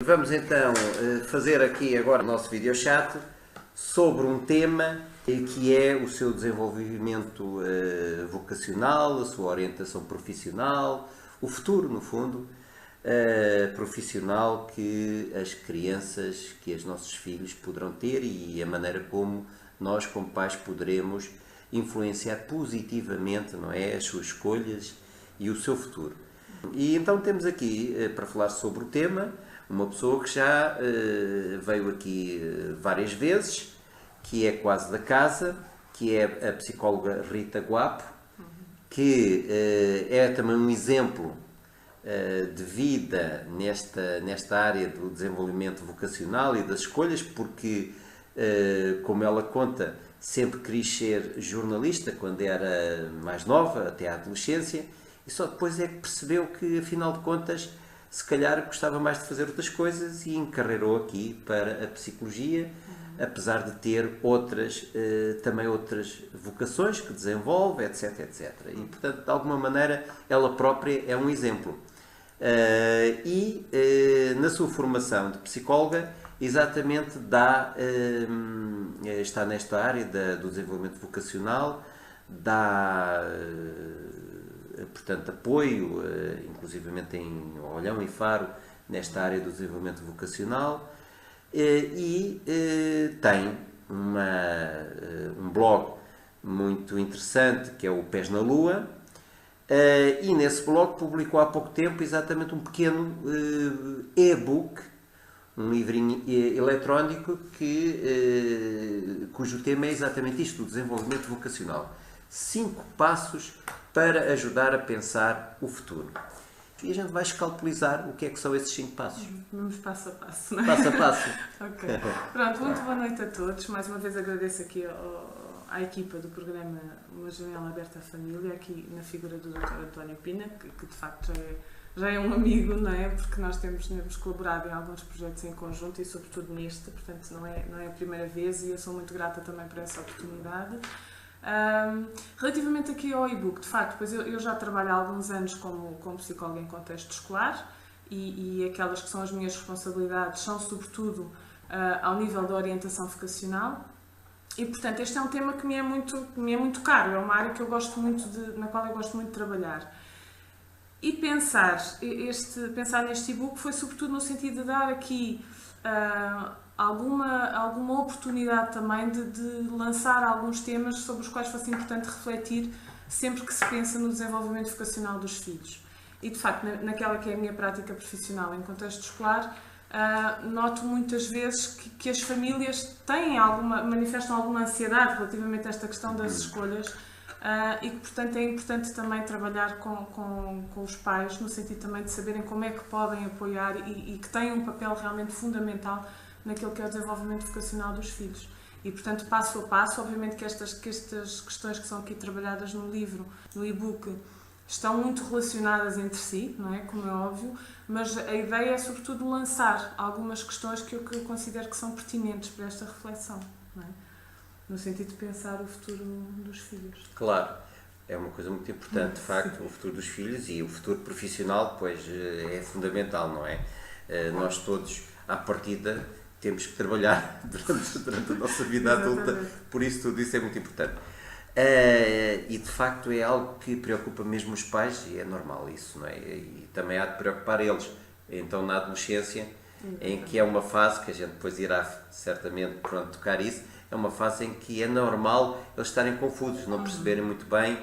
Vamos então fazer aqui agora o nosso videochat sobre um tema que é o seu desenvolvimento vocacional, a sua orientação profissional, o futuro, no fundo, profissional que as crianças, que os nossos filhos poderão ter e a maneira como nós, como pais, poderemos influenciar positivamente, não é, as suas escolhas e o seu futuro. E então temos aqui, para falar sobre o tema, uma pessoa que já veio aqui várias vezes, que é quase da casa, que é a psicóloga Rita Guapo, que é também um exemplo de vida nesta área do desenvolvimento vocacional e das escolhas, porque, como ela conta, sempre quis ser jornalista quando era mais nova, até à adolescência, e só depois é que percebeu que, afinal de contas, se calhar gostava mais de fazer outras coisas e encarreirou aqui para a psicologia, apesar de ter também outras vocações que desenvolve, etc, etc. E, portanto, de alguma maneira, ela própria é um exemplo. Na sua formação de psicóloga, exatamente está nesta área do desenvolvimento vocacional, dá portanto, apoio, inclusivamente em Olhão e Faro, nesta área do desenvolvimento vocacional, e tem um blog muito interessante, que é o Pés na Lua, e nesse blog publicou há pouco tempo exatamente um pequeno e-book, um livrinho eletrónico cujo tema é exatamente isto, o desenvolvimento vocacional. 5 passos para ajudar a pensar o futuro. E a gente vai escalpelizar o que é que são esses 5 passos. Vamos passo a passo, não é? Passo a passo. Ok. Pronto, muito boa noite a todos. Mais uma vez agradeço aqui à equipa do programa Uma Janela Aberta à Família, aqui na figura do Dr. António Pina, que de facto já é um amigo, não é? Porque nós temos colaborado em alguns projetos em conjunto e sobretudo neste, portanto não é a primeira vez e eu sou muito grata também por essa oportunidade. Relativamente aqui ao e-book, de facto, pois eu já trabalho há alguns anos como psicóloga em contexto escolar e aquelas que são as minhas responsabilidades são sobretudo ao nível da orientação vocacional e, portanto, este é um tema que me é muito caro, é uma área que eu gosto muito na qual eu gosto muito de trabalhar. E pensar neste e-book foi sobretudo no sentido de dar aqui alguma oportunidade também de lançar alguns temas sobre os quais fosse importante refletir sempre que se pensa no desenvolvimento vocacional dos filhos. E, de facto, naquela que é a minha prática profissional em contexto escolar, noto muitas vezes que as famílias manifestam alguma ansiedade relativamente a esta questão das escolhas e que, portanto, é importante também trabalhar com os pais no sentido também de saberem como é que podem apoiar e que têm um papel realmente fundamental naquilo que é o desenvolvimento vocacional dos filhos. E, portanto, passo a passo, obviamente que estas questões que são aqui trabalhadas no livro, no e-book, estão muito relacionadas entre si, não é? Como é óbvio, mas a ideia é, sobretudo, lançar algumas questões que eu considero que são pertinentes para esta reflexão, não é? No sentido de pensar o futuro dos filhos. Claro, é uma coisa muito importante, de facto, o futuro dos filhos e o futuro profissional, pois é fundamental, não é? Nós todos, à partida, temos que trabalhar durante a nossa vida adulta, por isso tudo isso é muito importante. E de facto é algo que preocupa mesmo os pais e é normal isso, não é? E também há de preocupar eles, então na adolescência, em que é uma fase que a gente depois irá certamente tocar isso, é uma fase em que é normal eles estarem confusos, não perceberem muito bem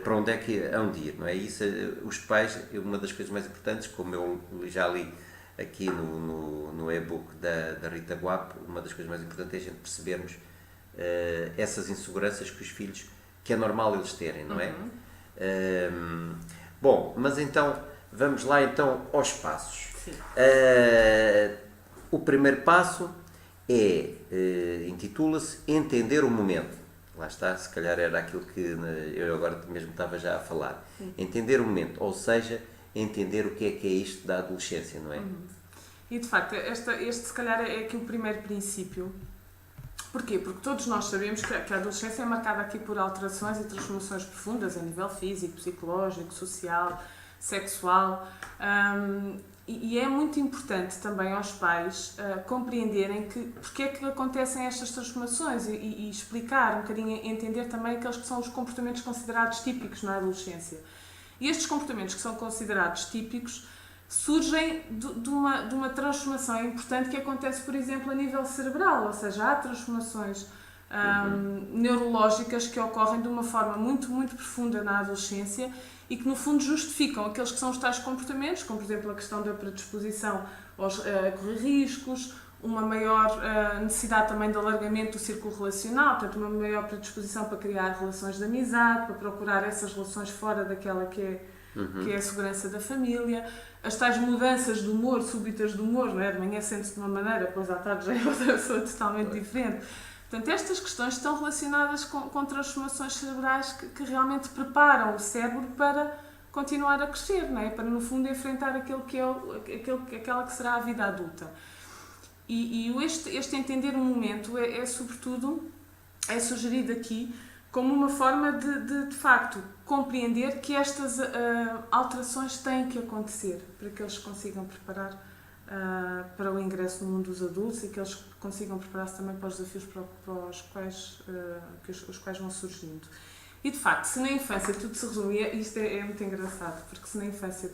para onde é que hão de ir, não é? Isso, os pais, uma das coisas mais importantes, como eu já li aqui no e-book da Rita Guapo, uma das coisas mais importantes é a gente percebermos essas inseguranças que os filhos, que é normal eles terem, não é? Bom, mas então, vamos lá então aos passos. O primeiro passo intitula-se Entender o Momento. Lá está, se calhar era aquilo que eu agora mesmo estava já a falar. Entender o momento, ou seja, entender o que é isto da adolescência, não é? E de facto, este se calhar é aqui o primeiro princípio. Porquê? Porque todos nós sabemos que a adolescência é marcada aqui por alterações e transformações profundas a nível físico, psicológico, social, sexual. E é muito importante também aos pais compreenderem porque é que acontecem estas transformações e explicar um bocadinho, entender também aqueles que são os comportamentos considerados típicos na adolescência. E estes comportamentos que são considerados típicos surgem de uma transformação importante que acontece, por exemplo, a nível cerebral, ou seja, há transformações neurológicas que ocorrem de uma forma muito, muito profunda na adolescência e que, no fundo, justificam aqueles que são os tais comportamentos, como, por exemplo, a questão da predisposição a correr riscos, uma maior necessidade também de alargamento do círculo relacional, portanto, uma maior predisposição para criar relações de amizade, para procurar essas relações fora daquela que é a segurança da família, as tais mudanças de humor, súbitas de humor, não é? De manhã sente-se de uma maneira, depois à tarde já é outra pessoa totalmente diferente. Portanto, estas questões estão relacionadas com transformações cerebrais que realmente preparam o cérebro para continuar a crescer, não é? Para, no fundo, enfrentar aquela que será a vida adulta. E este entender o momento sobretudo, é sugerido aqui como uma forma de facto, compreender que estas alterações têm que acontecer para que eles consigam preparar para o ingresso no mundo dos adultos e que eles consigam preparar-se também para os desafios os quais vão surgindo. E, de facto, se na infância tudo se resume, e isto é muito engraçado, porque se na infância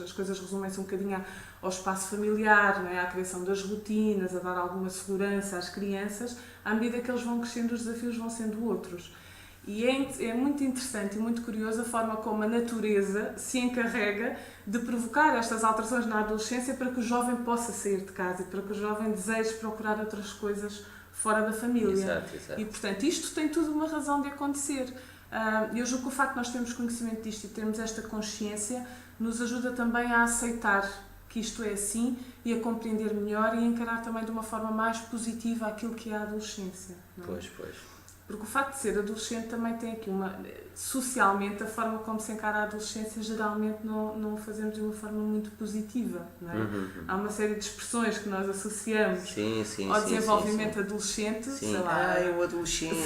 as coisas resumem-se um bocadinho ao espaço familiar, não é? À criação das rotinas, a dar alguma segurança às crianças, à medida que eles vão crescendo, os desafios vão sendo outros. E é muito interessante e muito curioso a forma como a natureza se encarrega de provocar estas alterações na adolescência para que o jovem possa sair de casa e para que o jovem deseje procurar outras coisas fora da família. Exato. E, portanto, isto tem tudo uma razão de acontecer. Eu julgo que o facto de nós termos conhecimento disto e termos esta consciência nos ajuda também a aceitar que isto é assim e a compreender melhor e a encarar também de uma forma mais positiva aquilo que é a adolescência. Não é? Pois. Porque o facto de ser adolescente também tem aqui socialmente, a forma como se encara a adolescência geralmente não o fazemos de uma forma muito positiva, não é? Há uma série de expressões que nós associamos ao desenvolvimento adolescente, sei lá. O adolescente,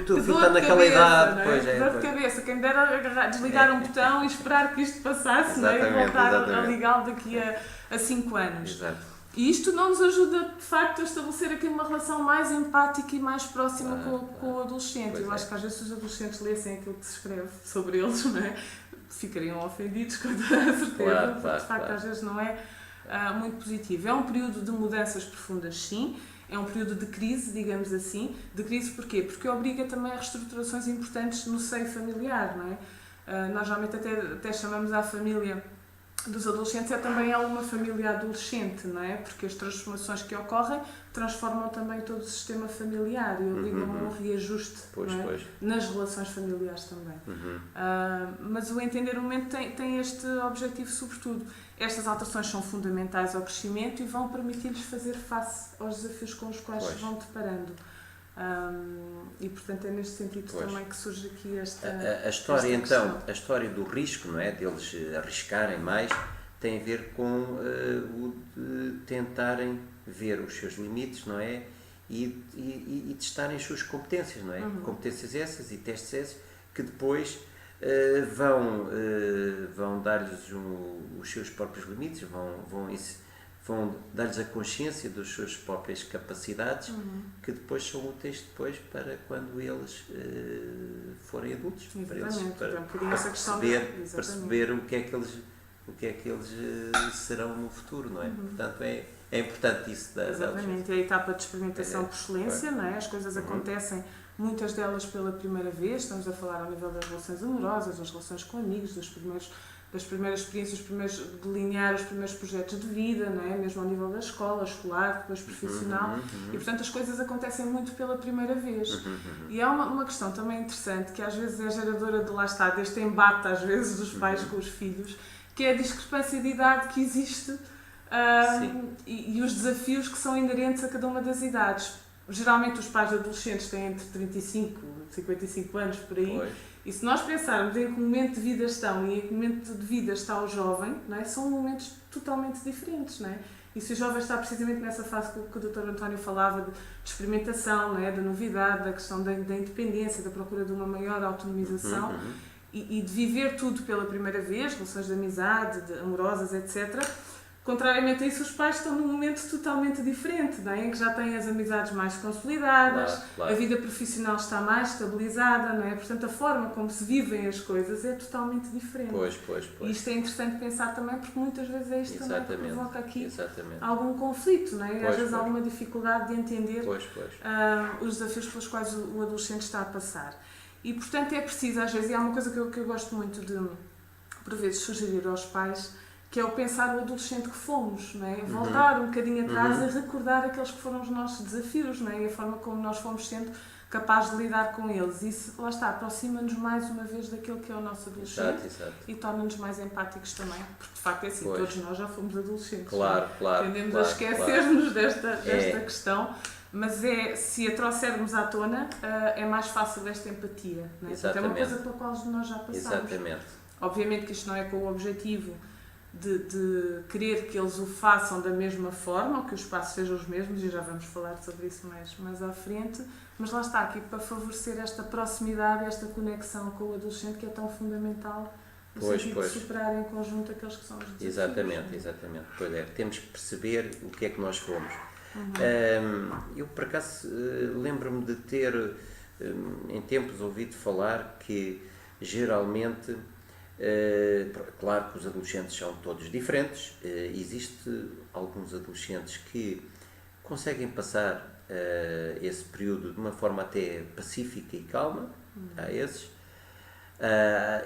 tu está naquela idade. Não é? Pois dor de cabeça, quem me dera desligar um botão e esperar que isto passasse, não é? E voltar a ligá-lo daqui a 5 anos. Exato. E isto não nos ajuda, de facto, a estabelecer aqui uma relação mais empática e mais próxima com o adolescente. Eu acho que às vezes se os adolescentes lessem aquilo que se escreve sobre eles, não é? Ficariam ofendidos, com toda a certeza, porque de facto às vezes não é muito positivo. É um período de mudanças profundas, sim. É um período de crise, digamos assim. De crise porquê? Porque obriga também a reestruturações importantes no seio familiar, não é? Nós geralmente até chamamos à família dos adolescentes também uma família adolescente, não é? Porque as transformações que ocorrem transformam também todo o sistema familiar e obrigam a um reajuste nas relações familiares também. Mas o entender o momento tem este objetivo sobretudo. Estas alterações são fundamentais ao crescimento e vão permitir-lhes fazer face aos desafios com os quais se vão deparando. E portanto é neste sentido também que surge aqui a história a história do risco, não é, deles arriscarem mais, tem a ver com o de tentarem ver os seus limites, não é, e testarem as suas competências, não é, competências essas e testes esses que depois vão dar-lhes os seus próprios limites, vão dar-lhes a consciência das suas próprias capacidades, que depois são úteis para quando eles forem adultos, para perceber o que é que eles serão no futuro, não é? Portanto, é importante isso da Exatamente, é a etapa de experimentação por excelência, não é? As coisas acontecem, muitas delas pela primeira vez, estamos a falar ao nível das relações amorosas, das relações com amigos, das primeiras experiências, delinear os primeiros projetos de vida, não é? Mesmo ao nível da escola, escolar, depois profissional, e portanto as coisas acontecem muito pela primeira vez. E há uma questão também interessante, que às vezes é geradora deste embate às vezes dos pais com os filhos, que é a discrepância de idade que existe e os desafios que são inerentes a cada uma das idades. Geralmente os pais adolescentes têm entre 35 e 55 anos, por aí. E se nós pensarmos em que momento de vida estão e em que momento de vida está o jovem, não é? São momentos totalmente diferentes, não é? E se o jovem está precisamente nessa fase que o Dr. António falava de experimentação, não é? Da novidade, da questão da independência, da procura de uma maior autonomização, e de viver tudo pela primeira vez, relações de amizade, amorosas, etc. Contrariamente a isso, os pais estão num momento totalmente diferente, não é? Em que já têm as amizades mais consolidadas, Claro. a vida profissional está mais estabilizada, não é? Portanto, a forma como se vivem as coisas é totalmente diferente. Pois. E isto é interessante pensar também, porque muitas vezes é isto também que provoca aqui algum conflito, não é? E às vezes alguma dificuldade de entender os desafios pelos quais o adolescente está a passar. E, portanto, é preciso, às vezes, e há uma coisa que eu gosto muito de, por vezes, sugerir aos pais, que é o pensar o adolescente que fomos, não é? Voltar um bocadinho atrás e recordar aqueles que foram os nossos desafios, não é? E a forma como nós fomos sendo capazes de lidar com eles. Isso, lá está, aproxima-nos mais uma vez daquilo que é o nosso adolescente. Exato. E torna-nos mais empáticos também, porque de facto é assim, todos nós já fomos adolescentes. Claro. Tendemos a esquecer-nos desta questão, mas se a trouxermos à tona, é mais fácil esta empatia, não é? Porque é uma coisa pela qual nós já passamos. Exatamente. Obviamente que isto não é com o objetivo de querer que eles o façam da mesma forma, ou que os passos sejam os mesmos, e já vamos falar sobre isso mais à frente, mas lá está, aqui para favorecer esta proximidade, esta conexão com o adolescente que é tão fundamental no sentido de superar em conjunto aqueles que são os desafios. Exatamente. Pois é, temos que perceber o que é que nós fomos. Eu, por acaso, lembro-me de ter, em tempos, ouvido falar que, geralmente, claro que os adolescentes são todos diferentes, existe alguns adolescentes que conseguem passar esse período de uma forma até pacífica e calma, há esses,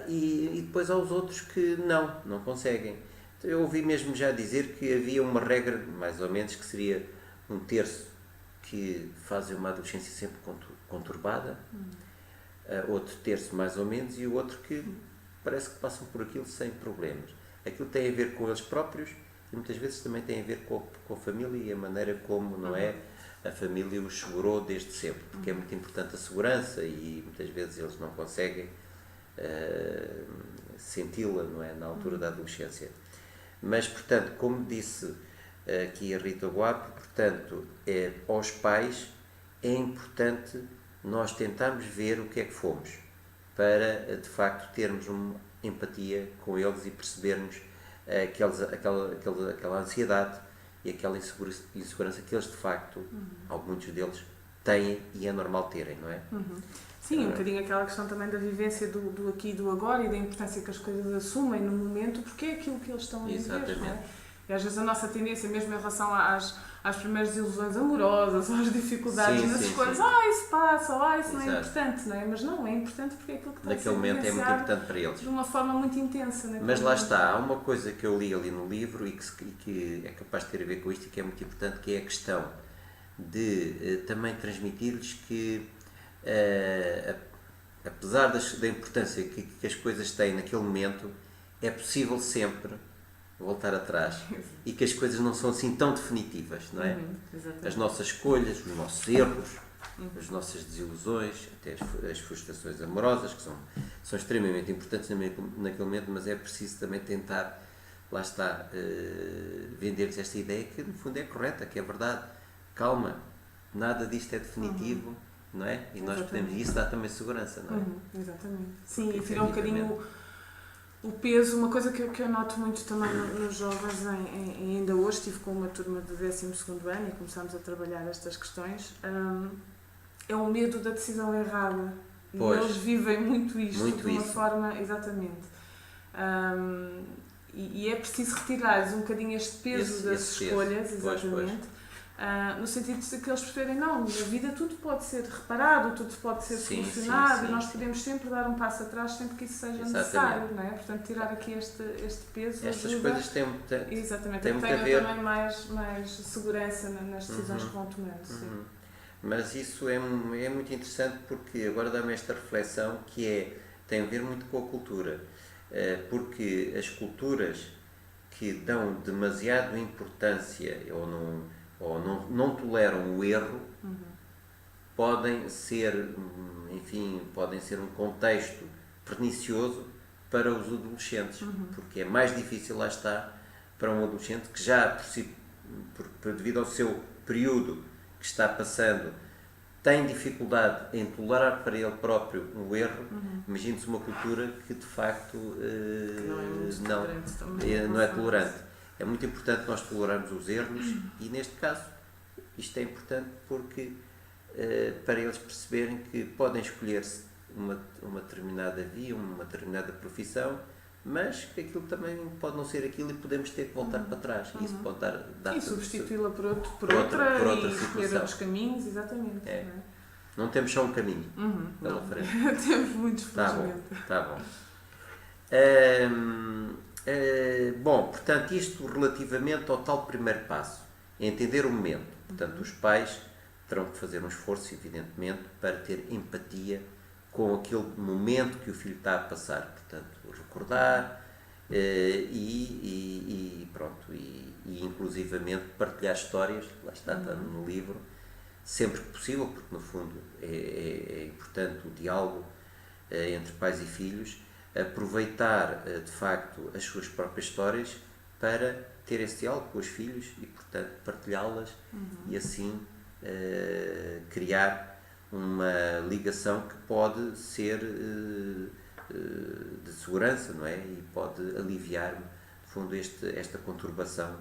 e depois há os outros que não conseguem. Eu ouvi mesmo já dizer que havia uma regra, mais ou menos, que seria um terço que fazem uma adolescência sempre conturbada, outro terço mais ou menos, e o outro que parece que passam por aquilo sem problemas. Aquilo tem a ver com eles próprios e muitas vezes também tem a ver com a família e a maneira como, não é, a família os segurou desde sempre, porque é muito importante a segurança e muitas vezes eles não conseguem senti-la, não é, na altura da adolescência. Mas, portanto, como disse aqui a Rita Guapo, portanto, aos pais é importante nós tentarmos ver o que é que fomos, para, de facto, termos uma empatia com eles e percebermos aquela ansiedade e aquela insegurança que eles, de facto, muitos deles, têm e é normal terem, não é? Sim, um bocadinho aquela questão também da vivência do aqui e do agora e da importância que as coisas assumem no momento, porque é aquilo que eles estão a viver, não é? E às vezes a nossa tendência, mesmo em relação às primeiras ilusões amorosas, às dificuldades nas escolhas, isso passa, isso não é importante, não é? Mas não, é importante porque é aquilo que está naquele momento é muito importante para eles. De uma forma muito intensa. Mas lá está, há uma coisa que eu li ali no livro e que é capaz de ter a ver com isto e que é muito importante, que é a questão de também transmitir-lhes que, apesar da importância que as coisas têm naquele momento, é possível sempre voltar atrás e que as coisas não são assim tão definitivas, não é? As nossas escolhas, os nossos erros, as nossas desilusões, até as frustrações amorosas, que são extremamente importantes naquele momento, mas é preciso também tentar, lá está, vender-lhes esta ideia que no fundo é correta, que é verdade. Calma, nada disto é definitivo, não é? E nós podemos, e isso dá também segurança, não é? Exatamente. Sim, e tira um bocadinho o peso. Uma coisa que eu noto muito também nos jovens, ainda hoje estive com uma turma de 12º ano e começámos a trabalhar estas questões, é o medo da decisão errada. E eles vivem muito isto de uma forma, exatamente. E é preciso retirar-lhes um bocadinho este peso das escolhas, exatamente. No sentido de que eles perceberem, não, na vida tudo pode ser reparado, tudo pode ser solucionado e nós podemos sempre dar um passo atrás sempre que isso seja necessário, não é? Portanto, tirar aqui este peso estas ajuda, coisas têm tenham também mais segurança nas decisões que vão tomando. Mas isso é muito interessante porque agora dá-me esta reflexão que tem a ver muito com a cultura, porque as culturas que dão demasiado importância ou não toleram o erro, podem ser um contexto pernicioso para os adolescentes, porque é mais difícil, lá está, para um adolescente que já, devido ao seu período que está passando, tem dificuldade em tolerar para ele próprio um erro, imagine-se uma cultura que de facto não é tolerante. É muito importante nós tolerarmos os erros e neste caso isto é importante porque para eles perceberem que podem escolher-se uma determinada via, uma determinada profissão, mas que aquilo também pode não ser aquilo e podemos ter que voltar para trás. E isso pode dar e substituí-la por outra e escolher outros caminhos, exatamente. Não temos só um caminho pela frente. Temos muitos, felizmente. Tá bom. Bom, portanto, isto relativamente ao tal primeiro passo, entender o momento. Portanto, os pais terão que fazer um esforço, evidentemente, para ter empatia com aquele momento que o filho está a passar. Portanto, recordar e inclusivamente partilhar histórias, lá está no livro, sempre que possível, porque no fundo é importante o diálogo entre pais e filhos, aproveitar de facto as suas próprias histórias para ter esse diálogo com os filhos e, portanto, partilhá-las e assim criar uma ligação que pode ser de segurança, não é? E pode aliviar, no fundo, esta conturbação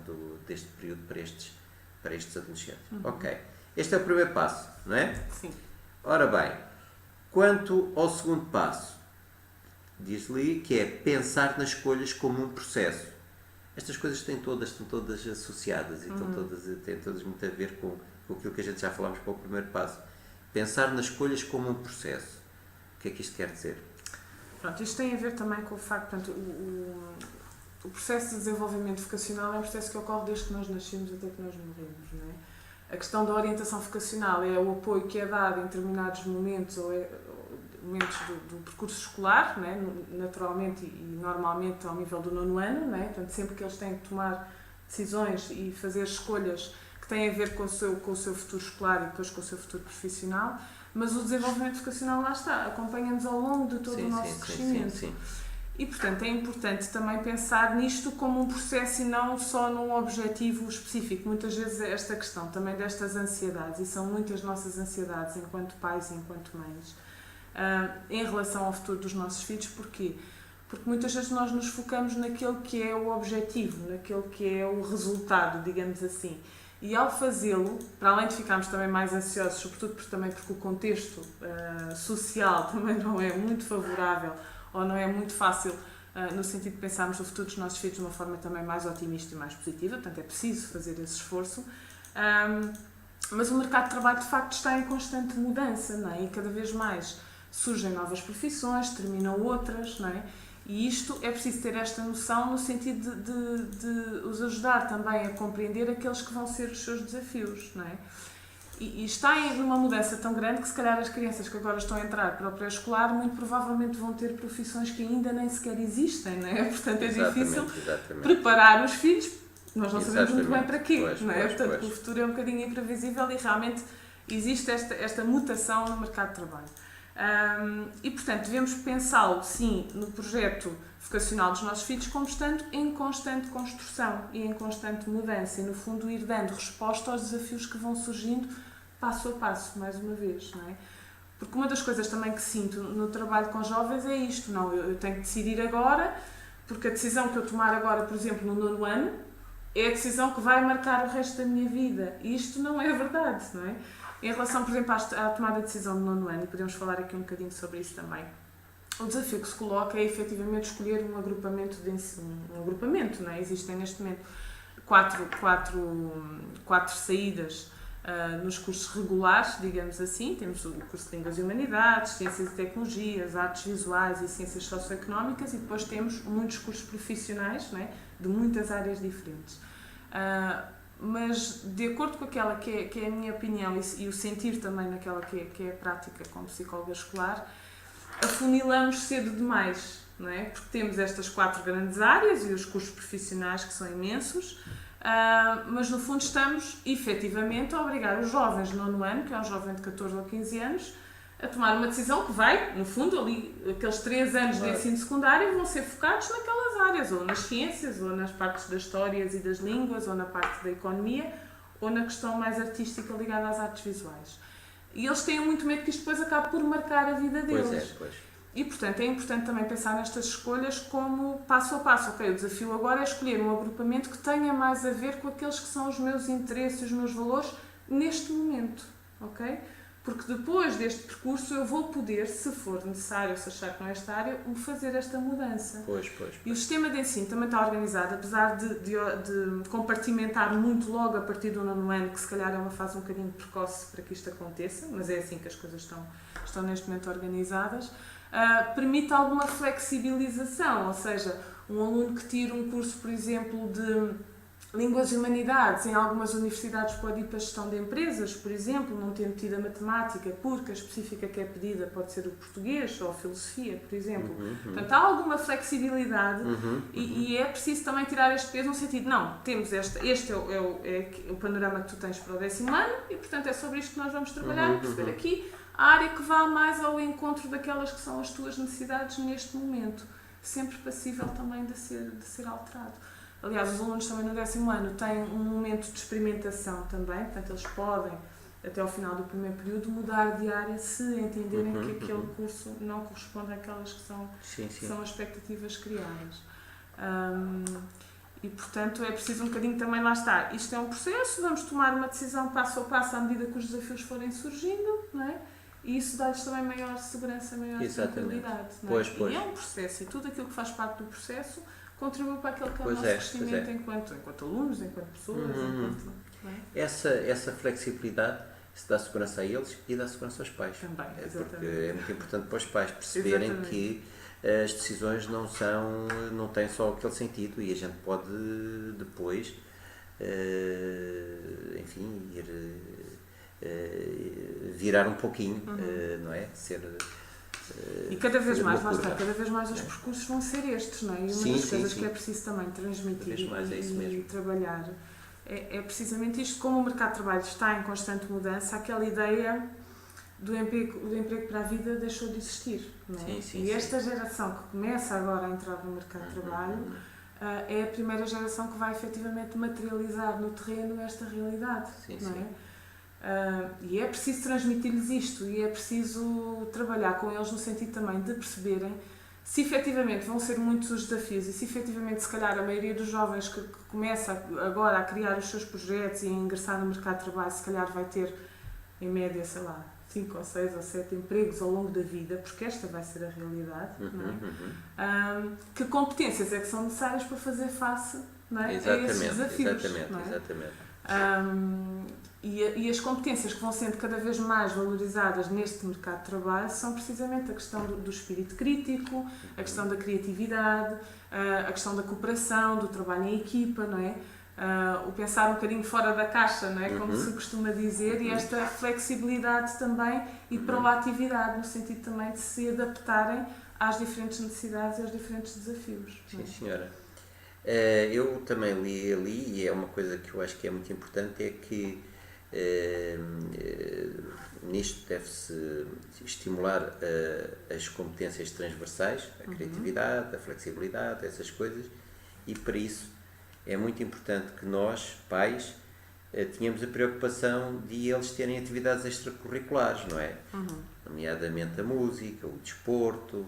deste período para estes adolescentes. Ok. Este é o primeiro passo, não é? Sim. Ora bem, quanto ao segundo passo, diz-lhe que é pensar nas escolhas como um processo. Estas coisas estão todas associadas e têm todas muito a ver com aquilo que a gente já falámos para o primeiro passo. Pensar nas escolhas como um processo. O que é que isto quer dizer? Pronto, isto tem a ver também com o facto, portanto, o processo de desenvolvimento vocacional é um processo que ocorre desde que nós nascemos até que nós morremos, não é? A questão da orientação vocacional é o apoio que é dado em determinados momentos momentos do percurso escolar, não é? Naturalmente e normalmente ao nível do 9º ano, não é? Portanto, sempre que eles têm que tomar decisões e fazer escolhas que têm a ver com o seu futuro escolar e depois com o seu futuro profissional, mas o desenvolvimento vocacional lá está, acompanha-nos ao longo de todo o nosso crescimento. Sim. E, portanto, é importante também pensar nisto como um processo e não só num objetivo específico. Muitas vezes esta questão também destas ansiedades, e são muitas nossas ansiedades enquanto pais e enquanto mães, em relação ao futuro dos nossos filhos. Porquê? Porque muitas vezes nós nos focamos naquele que é o objetivo, naquele que é o resultado, digamos assim. E ao fazê-lo, para além de ficarmos também mais ansiosos, sobretudo porque o contexto social também não é muito favorável ou não é muito fácil, no sentido de pensarmos no futuro dos nossos filhos de uma forma também mais otimista e mais positiva, portanto é preciso fazer esse esforço. Mas o mercado de trabalho de facto está em constante mudança, não é? E cada vez mais surgem novas profissões, terminam outras, não é? E isto é preciso ter esta noção no sentido de os ajudar também a compreender aqueles que vão ser os seus desafios, não é? E está numa mudança tão grande que se calhar as crianças que agora estão a entrar para o pré-escolar muito provavelmente vão ter profissões que ainda nem sequer existem, não é? Portanto é difícil preparar os filhos, nós não sabemos muito bem para quê, não é? Portanto o futuro é um bocadinho imprevisível e realmente existe esta mutação no mercado de trabalho. E portanto devemos pensá-lo sim no projeto vocacional dos nossos filhos como estando em constante construção e em constante mudança e no fundo ir dando resposta aos desafios que vão surgindo passo a passo, mais uma vez, não é? Porque uma das coisas também que sinto no trabalho com jovens é isto, não, eu tenho que decidir agora, porque a decisão que eu tomar agora, por exemplo, no 9º ano, é a decisão que vai marcar o resto da minha vida. E isto não é verdade, não é? Em relação, por exemplo, à tomada de decisão do 9º ano, e podemos falar aqui um bocadinho sobre isso também, o desafio que se coloca é efetivamente escolher um agrupamento de ensino. Um agrupamento, não é? Existem neste momento quatro saídas nos cursos regulares, digamos assim. Temos o curso de Línguas e Humanidades, Ciências e Tecnologias, Artes Visuais e Ciências Socioeconómicas e depois temos muitos cursos profissionais, não é? De muitas áreas diferentes. Mas de acordo com aquela que é a minha opinião e o sentir também naquela que é a prática como psicóloga escolar, afunilamos cedo demais, não é? Porque temos estas 4 grandes áreas e os cursos profissionais que são imensos, mas no fundo estamos efetivamente a obrigar os jovens do 9º ano, que é um jovem de 14 ou 15 anos, a tomar uma decisão que vai, no fundo, ali, aqueles 3 anos de ensino secundário vão ser focados naquelas áreas, ou nas ciências, ou nas partes das histórias e das línguas, ou na parte da economia, ou na questão mais artística ligada às artes visuais. E eles têm muito medo que isto depois acabe por marcar a vida deles. Pois é, pois. E, portanto, é importante também pensar nestas escolhas como passo a passo. Ok, o desafio agora é escolher um agrupamento que tenha mais a ver com aqueles que são os meus interesses, os meus valores, neste momento. Ok? Porque depois deste percurso eu vou poder, se for necessário, se achar que não é esta área, fazer esta mudança. Pois. E o sistema de ensino também está organizado, apesar de compartimentar muito logo a partir do 9º ano, que se calhar é uma fase um bocadinho precoce para que isto aconteça, mas é assim que as coisas estão neste momento organizadas, permite alguma flexibilização, ou seja, um aluno que tira um curso, por exemplo, de Línguas e Humanidades, em algumas universidades pode ir para a gestão de empresas, por exemplo, não tendo tido a matemática, porque a específica que é pedida pode ser o português ou a filosofia, por exemplo. Portanto, há alguma flexibilidade e é preciso também tirar este peso no sentido, não, temos este é o panorama que tu tens para o 10º ano e, portanto, é sobre isto que nós vamos trabalhar, perceber aqui a área que vá mais ao encontro daquelas que são as tuas necessidades neste momento, sempre passível também de ser alterado. Aliás, os alunos também no 10º ano têm um momento de experimentação também, portanto eles podem, até ao final do primeiro período, mudar de área se entenderem que aquele curso não corresponde àquelas que são as expectativas criadas. E, portanto, é preciso um bocadinho também, lá está, isto é um processo, vamos tomar uma decisão passo a passo à medida que os desafios forem surgindo, não é? E isso dá-lhes também maior segurança, maior tranquilidade. Não é? Pois. E é um processo, e tudo aquilo que faz parte do processo contribui para aquele que é o nosso crescimento enquanto alunos, enquanto pessoas. Essa flexibilidade se dá segurança a eles e dá segurança aos pais. Também, porque é muito importante para os pais perceberem que as decisões não têm só aquele sentido e a gente pode depois, enfim, virar um pouquinho, não é? E cada vez mais, lá está, cada vez mais os percursos vão ser estes, não é? E uma das coisas que é preciso também transmitir e trabalhar é precisamente isto, como o mercado de trabalho está em constante mudança, aquela ideia do emprego para a vida deixou de existir, não é? E esta geração que começa agora a entrar no mercado de trabalho é a primeira geração que vai efetivamente materializar no terreno esta realidade, não é? E é preciso transmitir-lhes isto e é preciso trabalhar com eles no sentido também de perceberem se efetivamente vão ser muitos os desafios e se efetivamente, se calhar, a maioria dos jovens que começa agora a criar os seus projetos e a ingressar no mercado de trabalho, se calhar vai ter, em média, sei lá, 5 ou 6 ou 7 empregos ao longo da vida, porque esta vai ser a realidade, não é? Que competências é que são necessárias para fazer face, não é? A esses desafios. Exatamente. E as competências que vão sendo cada vez mais valorizadas neste mercado de trabalho são precisamente a questão do espírito crítico, a questão da criatividade, a questão da cooperação, do trabalho em equipa, não é? O pensar um bocadinho fora da caixa, não é? Como se costuma dizer, e esta flexibilidade também e proatividade, no sentido também de se adaptarem às diferentes necessidades e aos diferentes desafios. Sim, senhora. Eu também li ali, e é uma coisa que eu acho que é muito importante, é que nisto deve-se estimular as competências transversais, a criatividade, a flexibilidade, essas coisas, e para isso é muito importante que nós, pais, tenhamos a preocupação de eles terem atividades extracurriculares, não é? Nomeadamente a música, o desporto,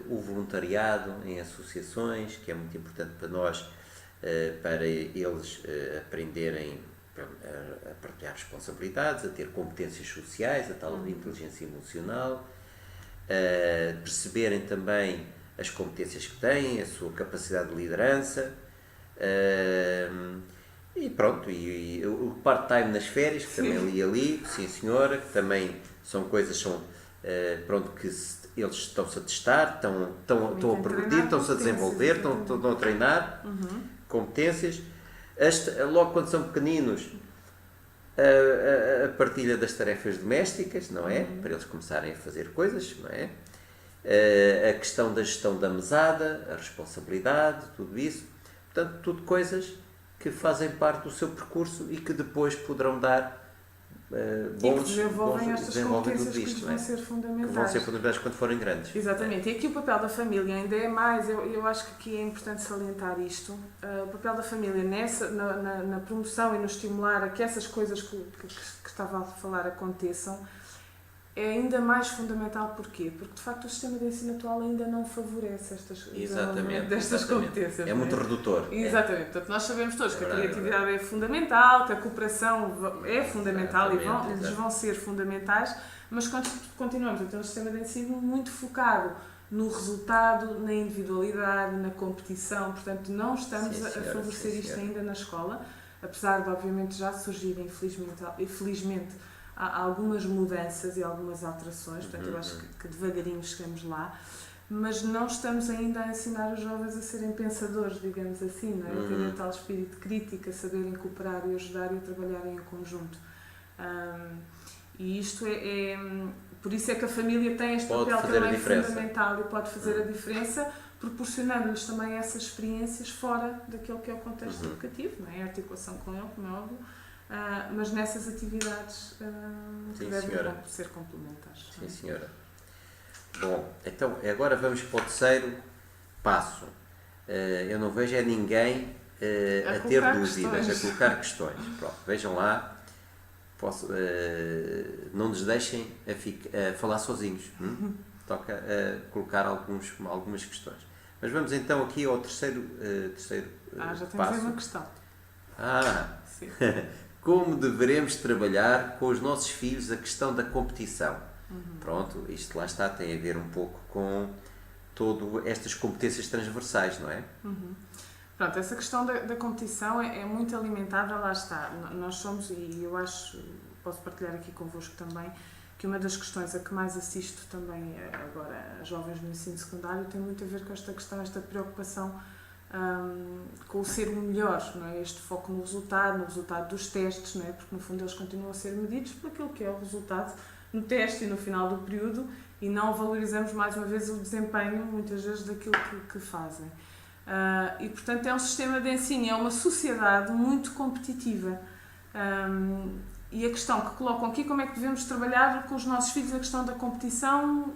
o voluntariado em associações, que é muito importante para nós, para eles aprenderem a partilhar responsabilidades, a ter competências sociais, a tal de inteligência emocional, perceberem também as competências que têm, a sua capacidade de liderança, e pronto, e o part-time nas férias, que também li ali, sim senhora, que também são coisas pronto, que eles estão-se a testar, estão a progredir, estão-se a desenvolver, estão a treinar competências. Logo quando são pequeninos, a partilha das tarefas domésticas, não é? Para eles começarem a fazer coisas, não é? A questão da gestão da mesada, a responsabilidade, tudo isso. Portanto, tudo coisas que fazem parte do seu percurso e que depois poderão dar e que bons, desenvolvem estas desenvolvem competências tudo isto, que não é? vão ser fundamentais. Que vão ser fundamentais quando forem grandes. Exatamente. E aqui o papel da família ainda é mais, eu acho que aqui é importante salientar isto, o papel da família na promoção e no estimular a que essas coisas que estava a falar aconteçam, é ainda mais fundamental. Porquê? Porque, de facto, o sistema de ensino atual ainda não favorece destas competências. É muito redutor. Exatamente. Portanto, nós sabemos todos que a criatividade é fundamental, que a cooperação é fundamental e eles vão ser fundamentais, mas continuamos a ter um sistema de ensino muito focado no resultado, na individualidade, na competição. Portanto, não estamos a favorecer isto ainda na escola, apesar de, obviamente, já surgirem, infelizmente, há algumas mudanças e algumas alterações, portanto eu acho que devagarinho chegamos lá, mas não estamos ainda a ensinar os jovens a serem pensadores, digamos assim, não é? A terem tal espírito crítico, a saberem cooperar e ajudar e a trabalharem em conjunto. E isto por isso é que a família tem este papel também fundamental e pode fazer a diferença, proporcionando-lhes também essas experiências fora daquele que é o contexto educativo, não é? A articulação com ele, como é óbvio, mas nessas atividades que devem ser complementares. Sim, senhora. Bom, então agora vamos para o terceiro passo. Eu não vejo ninguém a ter dúvidas, a colocar questões. Pronto, vejam lá. Não nos deixem a falar sozinhos. Toca colocar algumas questões. Mas vamos então aqui ao terceiro já temos passo. Aí uma questão. Sim. Como deveremos trabalhar com os nossos filhos a questão da competição? Pronto, isto lá está, tem a ver um pouco com todas estas competências transversais, não é? Pronto, essa questão da competição é muito alimentada, lá está. Nós somos, e eu posso partilhar aqui convosco também, que uma das questões a que mais assisto também agora a jovens no ensino secundário tem muito a ver com esta questão, esta preocupação com o ser o melhor, não é? Este foco no resultado dos testes, não é? Porque no fundo eles continuam a ser medidos por aquilo que é o resultado no teste e no final do período e não valorizamos mais uma vez o desempenho, muitas vezes, daquilo que fazem. E portanto é um sistema de ensino, é uma sociedade muito competitiva. E a questão que colocam aqui, como é que devemos trabalhar com os nossos filhos a questão da competição,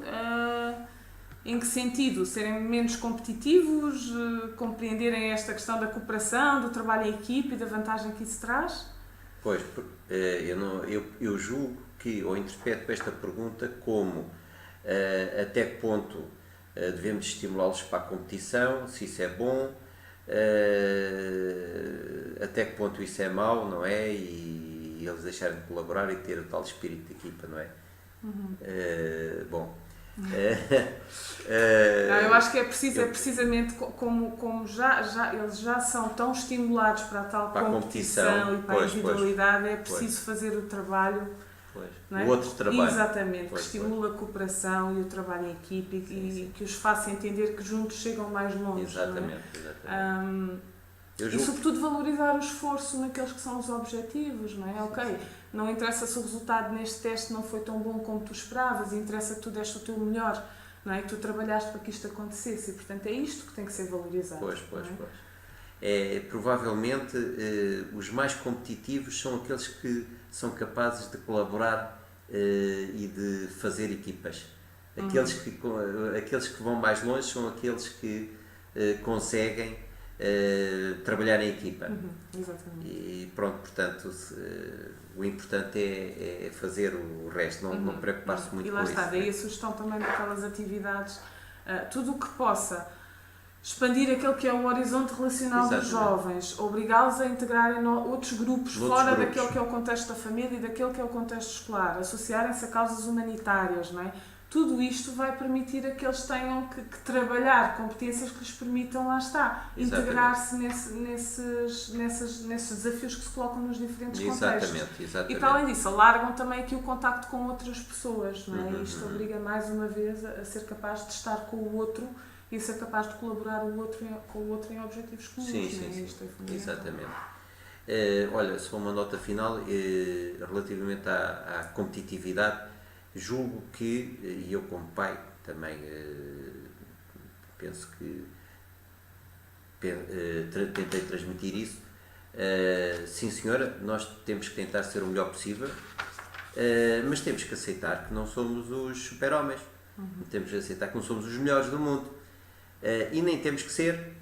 em que sentido? Serem menos competitivos, compreenderem esta questão da cooperação, do trabalho em equipe e da vantagem que isso traz? Pois, eu julgo que, ou interpreto esta pergunta como até que ponto devemos estimulá-los para a competição, se isso é bom, até que ponto isso é mau, não é? E eles deixarem de colaborar e ter o tal espírito de equipa, não é? Bom. Eu acho que é precisamente como eles já são tão estimulados para a tal competição e para a individualidade, é preciso fazer o trabalho, não é? O outro trabalho. Exatamente, que estimula a cooperação e o trabalho em equipe e que os faça entender que juntos chegam mais longe. Exatamente. E sobretudo valorizar o esforço naqueles que são os objetivos, não é? Ok, não interessa se o resultado neste teste não foi tão bom como tu esperavas, interessa que tu deste o teu melhor, não é? Que tu trabalhaste para que isto acontecesse e, portanto, é isto que tem que ser valorizado. Provavelmente os mais competitivos são aqueles que são capazes de colaborar e de fazer equipas. Aqueles que vão mais longe são aqueles que conseguem trabalhar em equipa. Exatamente. E pronto, portanto, o importante é fazer o resto, não preocupar-se muito com isso. E lá está, daí a sugestão também daquelas atividades, tudo o que possa expandir aquele que é o horizonte relacional dos jovens, obrigá-los a integrarem outros grupos fora daquele que é o contexto da família e daquele que é o contexto escolar, associarem-se a causas humanitárias, não é? Tudo isto vai permitir a que eles tenham que trabalhar competências que lhes permitam, lá está, integrar-se nesses desafios que se colocam nos diferentes contextos. Exatamente. E para além disso, alargam também aqui o contacto com outras pessoas, não é? Isto obriga mais uma vez a ser capaz de estar com o outro e a ser capaz de colaborar com o outro em objetivos comuns. Sim. Isto é fundamental. Exatamente. Olha, só uma nota final, relativamente à competitividade, julgo que, e eu como pai também penso que tentei transmitir isso, sim senhora, nós temos que tentar ser o melhor possível, Mas temos que aceitar que não somos os super-homens. Temos que aceitar que não somos os melhores do mundo. E nem temos que ser.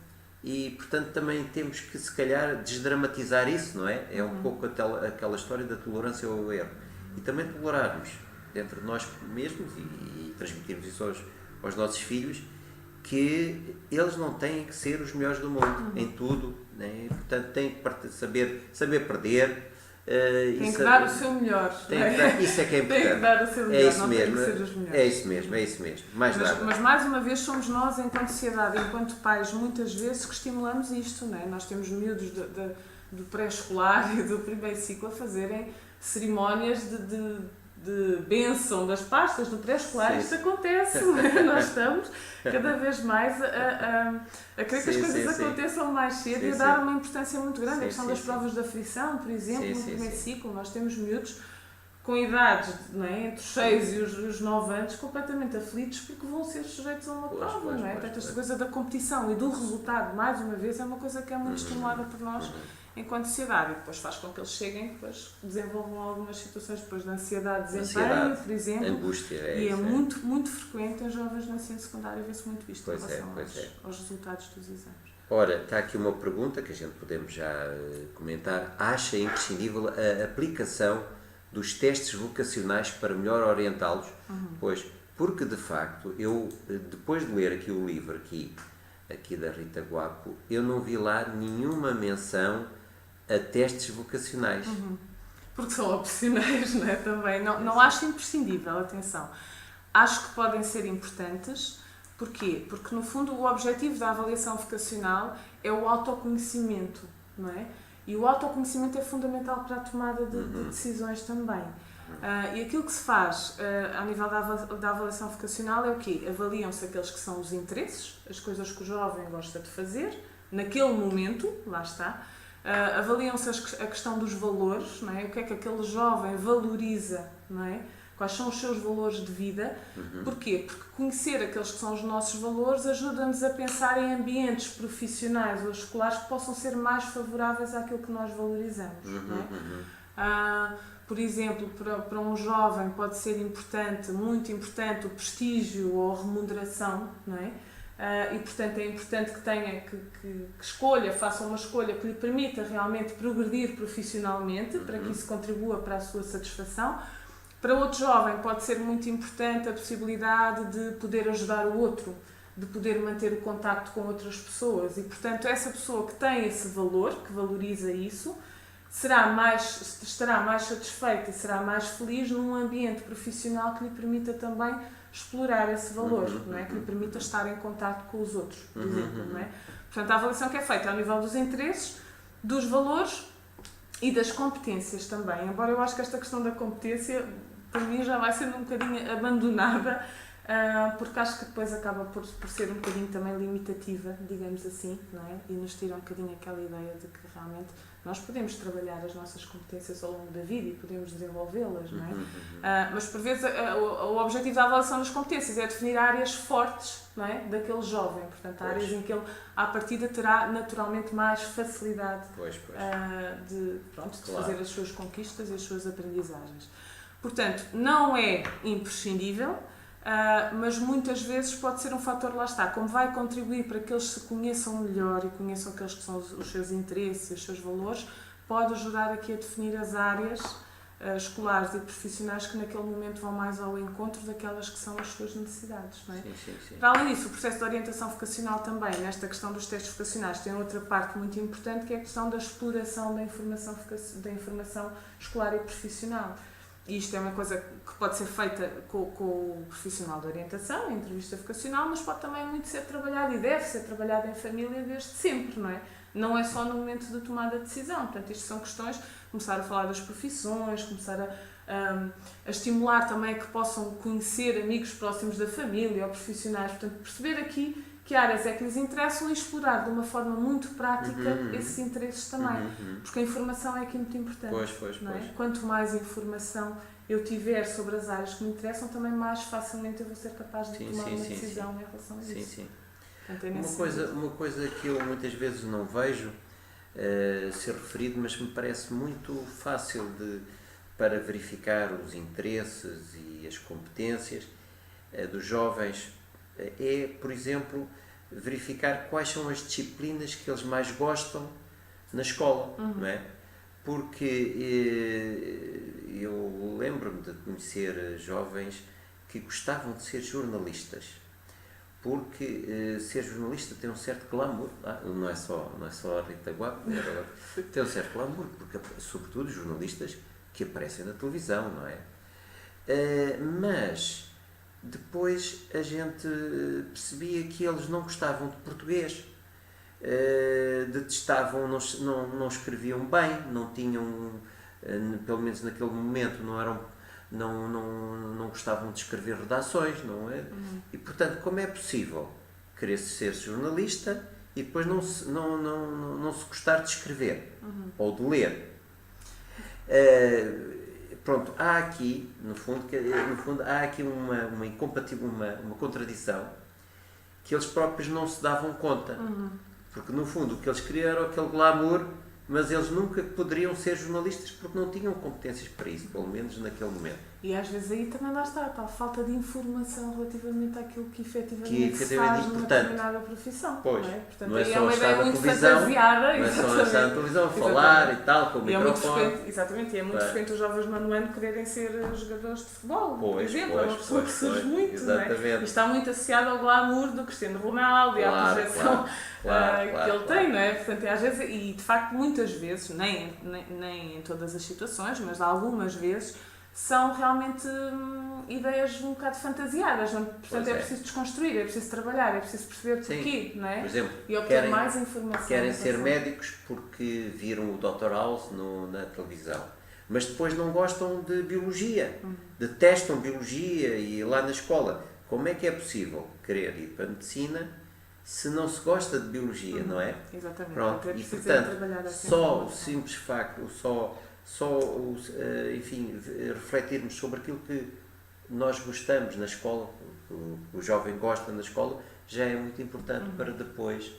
E, portanto, também temos que, se calhar, desdramatizar isso, não é? É um pouco aquela história da tolerância ao erro. E também tolerarmos dentro de nós mesmos e transmitirmos isso aos nossos filhos, que eles não têm que ser os melhores do mundo em tudo, né? Portanto, têm que saber perder. Tem que dar o seu melhor. Isso é que é importante. Tem que dar o seu melhor, é isso não mesmo, tem que ser os melhores. É isso mesmo. Mas mais uma vez somos nós, enquanto sociedade, enquanto pais, muitas vezes que estimulamos isto, não é? Nós temos miúdos do pré-escolar e do primeiro ciclo a fazerem cerimónias de bênção das pastas no pré-escolar. Isto acontece, não é? Nós estamos cada vez mais a querer que as coisas aconteçam mais cedo e a dar uma importância muito grande. A questão das provas de aflição, por exemplo, no primeiro ciclo, nós temos miúdos com idades, não é, entre os 6 e os 9 anos completamente aflitos porque vão ser sujeitos a uma prova, não é? Portanto, esta coisa da competição e do resultado, mais uma vez, é uma coisa que é muito estimulada por nós enquanto sociedade, e depois faz com que eles cheguem, depois desenvolvam algumas situações depois de ansiedade, desempenho, por exemplo, angústia, e é muito, muito frequente em jovens no ensino secundário, vê-se muito isto em relação aos resultados dos exames. Ora, está aqui uma pergunta que a gente podemos já comentar. Acha imprescindível a aplicação dos testes vocacionais para melhor orientá-los? Pois, porque de facto, eu, depois de ler aqui o livro aqui da Rita Guapo, eu não vi lá nenhuma menção a testes vocacionais. Porque são opcionais, não é? Também. Não acho imprescindível, atenção. Acho que podem ser importantes. Porquê? Porque, no fundo, o objetivo da avaliação vocacional é o autoconhecimento, não é? E o autoconhecimento é fundamental para a tomada de decisões também. E aquilo que se faz ao nível da avaliação vocacional é o quê? Avaliam-se aqueles que são os interesses, as coisas que o jovem gosta de fazer, naquele momento, lá está. Avaliam-se a questão dos valores, não é? O que é que aquele jovem valoriza, não é? Quais são os seus valores de vida. Porquê? Porque conhecer aqueles que são os nossos valores ajuda-nos a pensar em ambientes profissionais ou escolares que possam ser mais favoráveis àquilo que nós valorizamos. Não é? Por exemplo, para um jovem pode ser importante, muito importante, o prestígio ou a remuneração, não é? E portanto é importante que tenha, que escolha, faça uma escolha que lhe permita realmente progredir profissionalmente, para que isso contribua para a sua satisfação. Para outro jovem pode ser muito importante a possibilidade de poder ajudar o outro, de poder manter o contacto com outras pessoas e, portanto, essa pessoa que tem esse valor, que valoriza isso, estará mais satisfeita e será mais feliz num ambiente profissional que lhe permita também explorar esse valor, não é? Que lhe permita estar em contacto com os outros, por exemplo, não é? Portanto, a avaliação que é feita ao nível dos interesses, dos valores e das competências também, embora eu acho que esta questão da competência para mim já vai sendo um bocadinho abandonada, porque acho que depois acaba por ser um bocadinho também limitativa, digamos assim, não é? E nos tira um bocadinho aquela ideia de que realmente nós podemos trabalhar as nossas competências ao longo da vida e podemos desenvolvê-las, não é? Mas por vezes o objetivo da avaliação das competências é definir áreas fortes, não é? Daquele jovem, portanto áreas em que ele à partida terá naturalmente mais facilidade de fazer as suas conquistas e as suas aprendizagens. Portanto, não é imprescindível, mas muitas vezes pode ser um fator, lá está, como vai contribuir para que eles se conheçam melhor e conheçam aqueles que são os seus interesses e os seus valores, pode ajudar aqui a definir as áreas escolares e profissionais que naquele momento vão mais ao encontro daquelas que são as suas necessidades, não é? Sim. Para além disso, o processo de orientação vocacional também, nesta questão dos testes vocacionais, tem outra parte muito importante, que é a questão da exploração da informação escolar e profissional. E isto é uma coisa que pode ser feita com o profissional de orientação, a entrevista vocacional, mas pode também muito ser trabalhado e deve ser trabalhado em família desde sempre, não é? Não é só no momento de tomada de decisão. Portanto, isto são questões, começar a falar das profissões, começar a estimular também que possam conhecer amigos próximos da família ou profissionais. Portanto, perceber aqui que áreas é que lhes interessam e explorar de uma forma muito prática esses interesses também. Porque a informação é aqui muito importante. Não é? Quanto mais informação eu tiver sobre as áreas que me interessam, também mais facilmente eu vou ser capaz de tomar uma decisão em relação a isso. Portanto, uma coisa que eu muitas vezes não vejo ser referido, mas me parece muito fácil para verificar os interesses e as competências dos jovens é, por exemplo, verificar quais são as disciplinas que eles mais gostam na escola, não é? Porque eu lembro-me de conhecer jovens que gostavam de ser jornalistas, porque ser jornalista tem um certo glamour, não é só a Rita Guapo, tem um certo glamour, porque sobretudo jornalistas que aparecem na televisão, não é? Mas depois a gente percebia que eles não gostavam de português, detestavam, não escreviam bem, não tinham, pelo menos naquele momento, não gostavam de escrever redações, não é? E portanto, como é possível querer ser jornalista e depois não se gostar de escrever ou de ler? Pronto, há aqui, no fundo há aqui uma incompatibilidade, uma contradição que eles próprios não se davam conta. Porque, no fundo, o que eles queriam era aquele glamour, mas eles nunca poderiam ser jornalistas porque não tinham competências para isso, pelo menos naquele momento. E às vezes aí também lá está a tal falta de informação relativamente àquilo que efetivamente se faz numa determinada profissão. Pois, não é? Portanto, não é aí só é uma estar ideia na muito televisão, fantasiada. não é só estar na televisão a falar e tal, com o microfone. Exatamente, e é muito frequente os jovens no ano quererem ser jogadores de futebol, por exemplo. É uma pessoa que surge muito, exatamente. Não é? E está muito associado ao glamour do Cristiano Ronaldo e à projeção que ele tem, não é? Portanto, às vezes, e de facto muitas vezes, nem em todas as situações, mas algumas vezes, são realmente ideias um bocado fantasiadas, portanto é preciso desconstruir, é preciso trabalhar, é preciso perceber porquê, não é? Por exemplo, e obter mais informação. Querem ser médicos porque viram o Dr. House na televisão, mas depois não gostam de biologia, detestam biologia e lá na escola. Como é que é possível querer ir para a medicina se não se gosta de biologia, não é? Exatamente. Pronto, e portanto, só o simples facto, enfim, refletirmos sobre aquilo que nós gostamos na escola, o jovem gosta na escola, já é muito importante para depois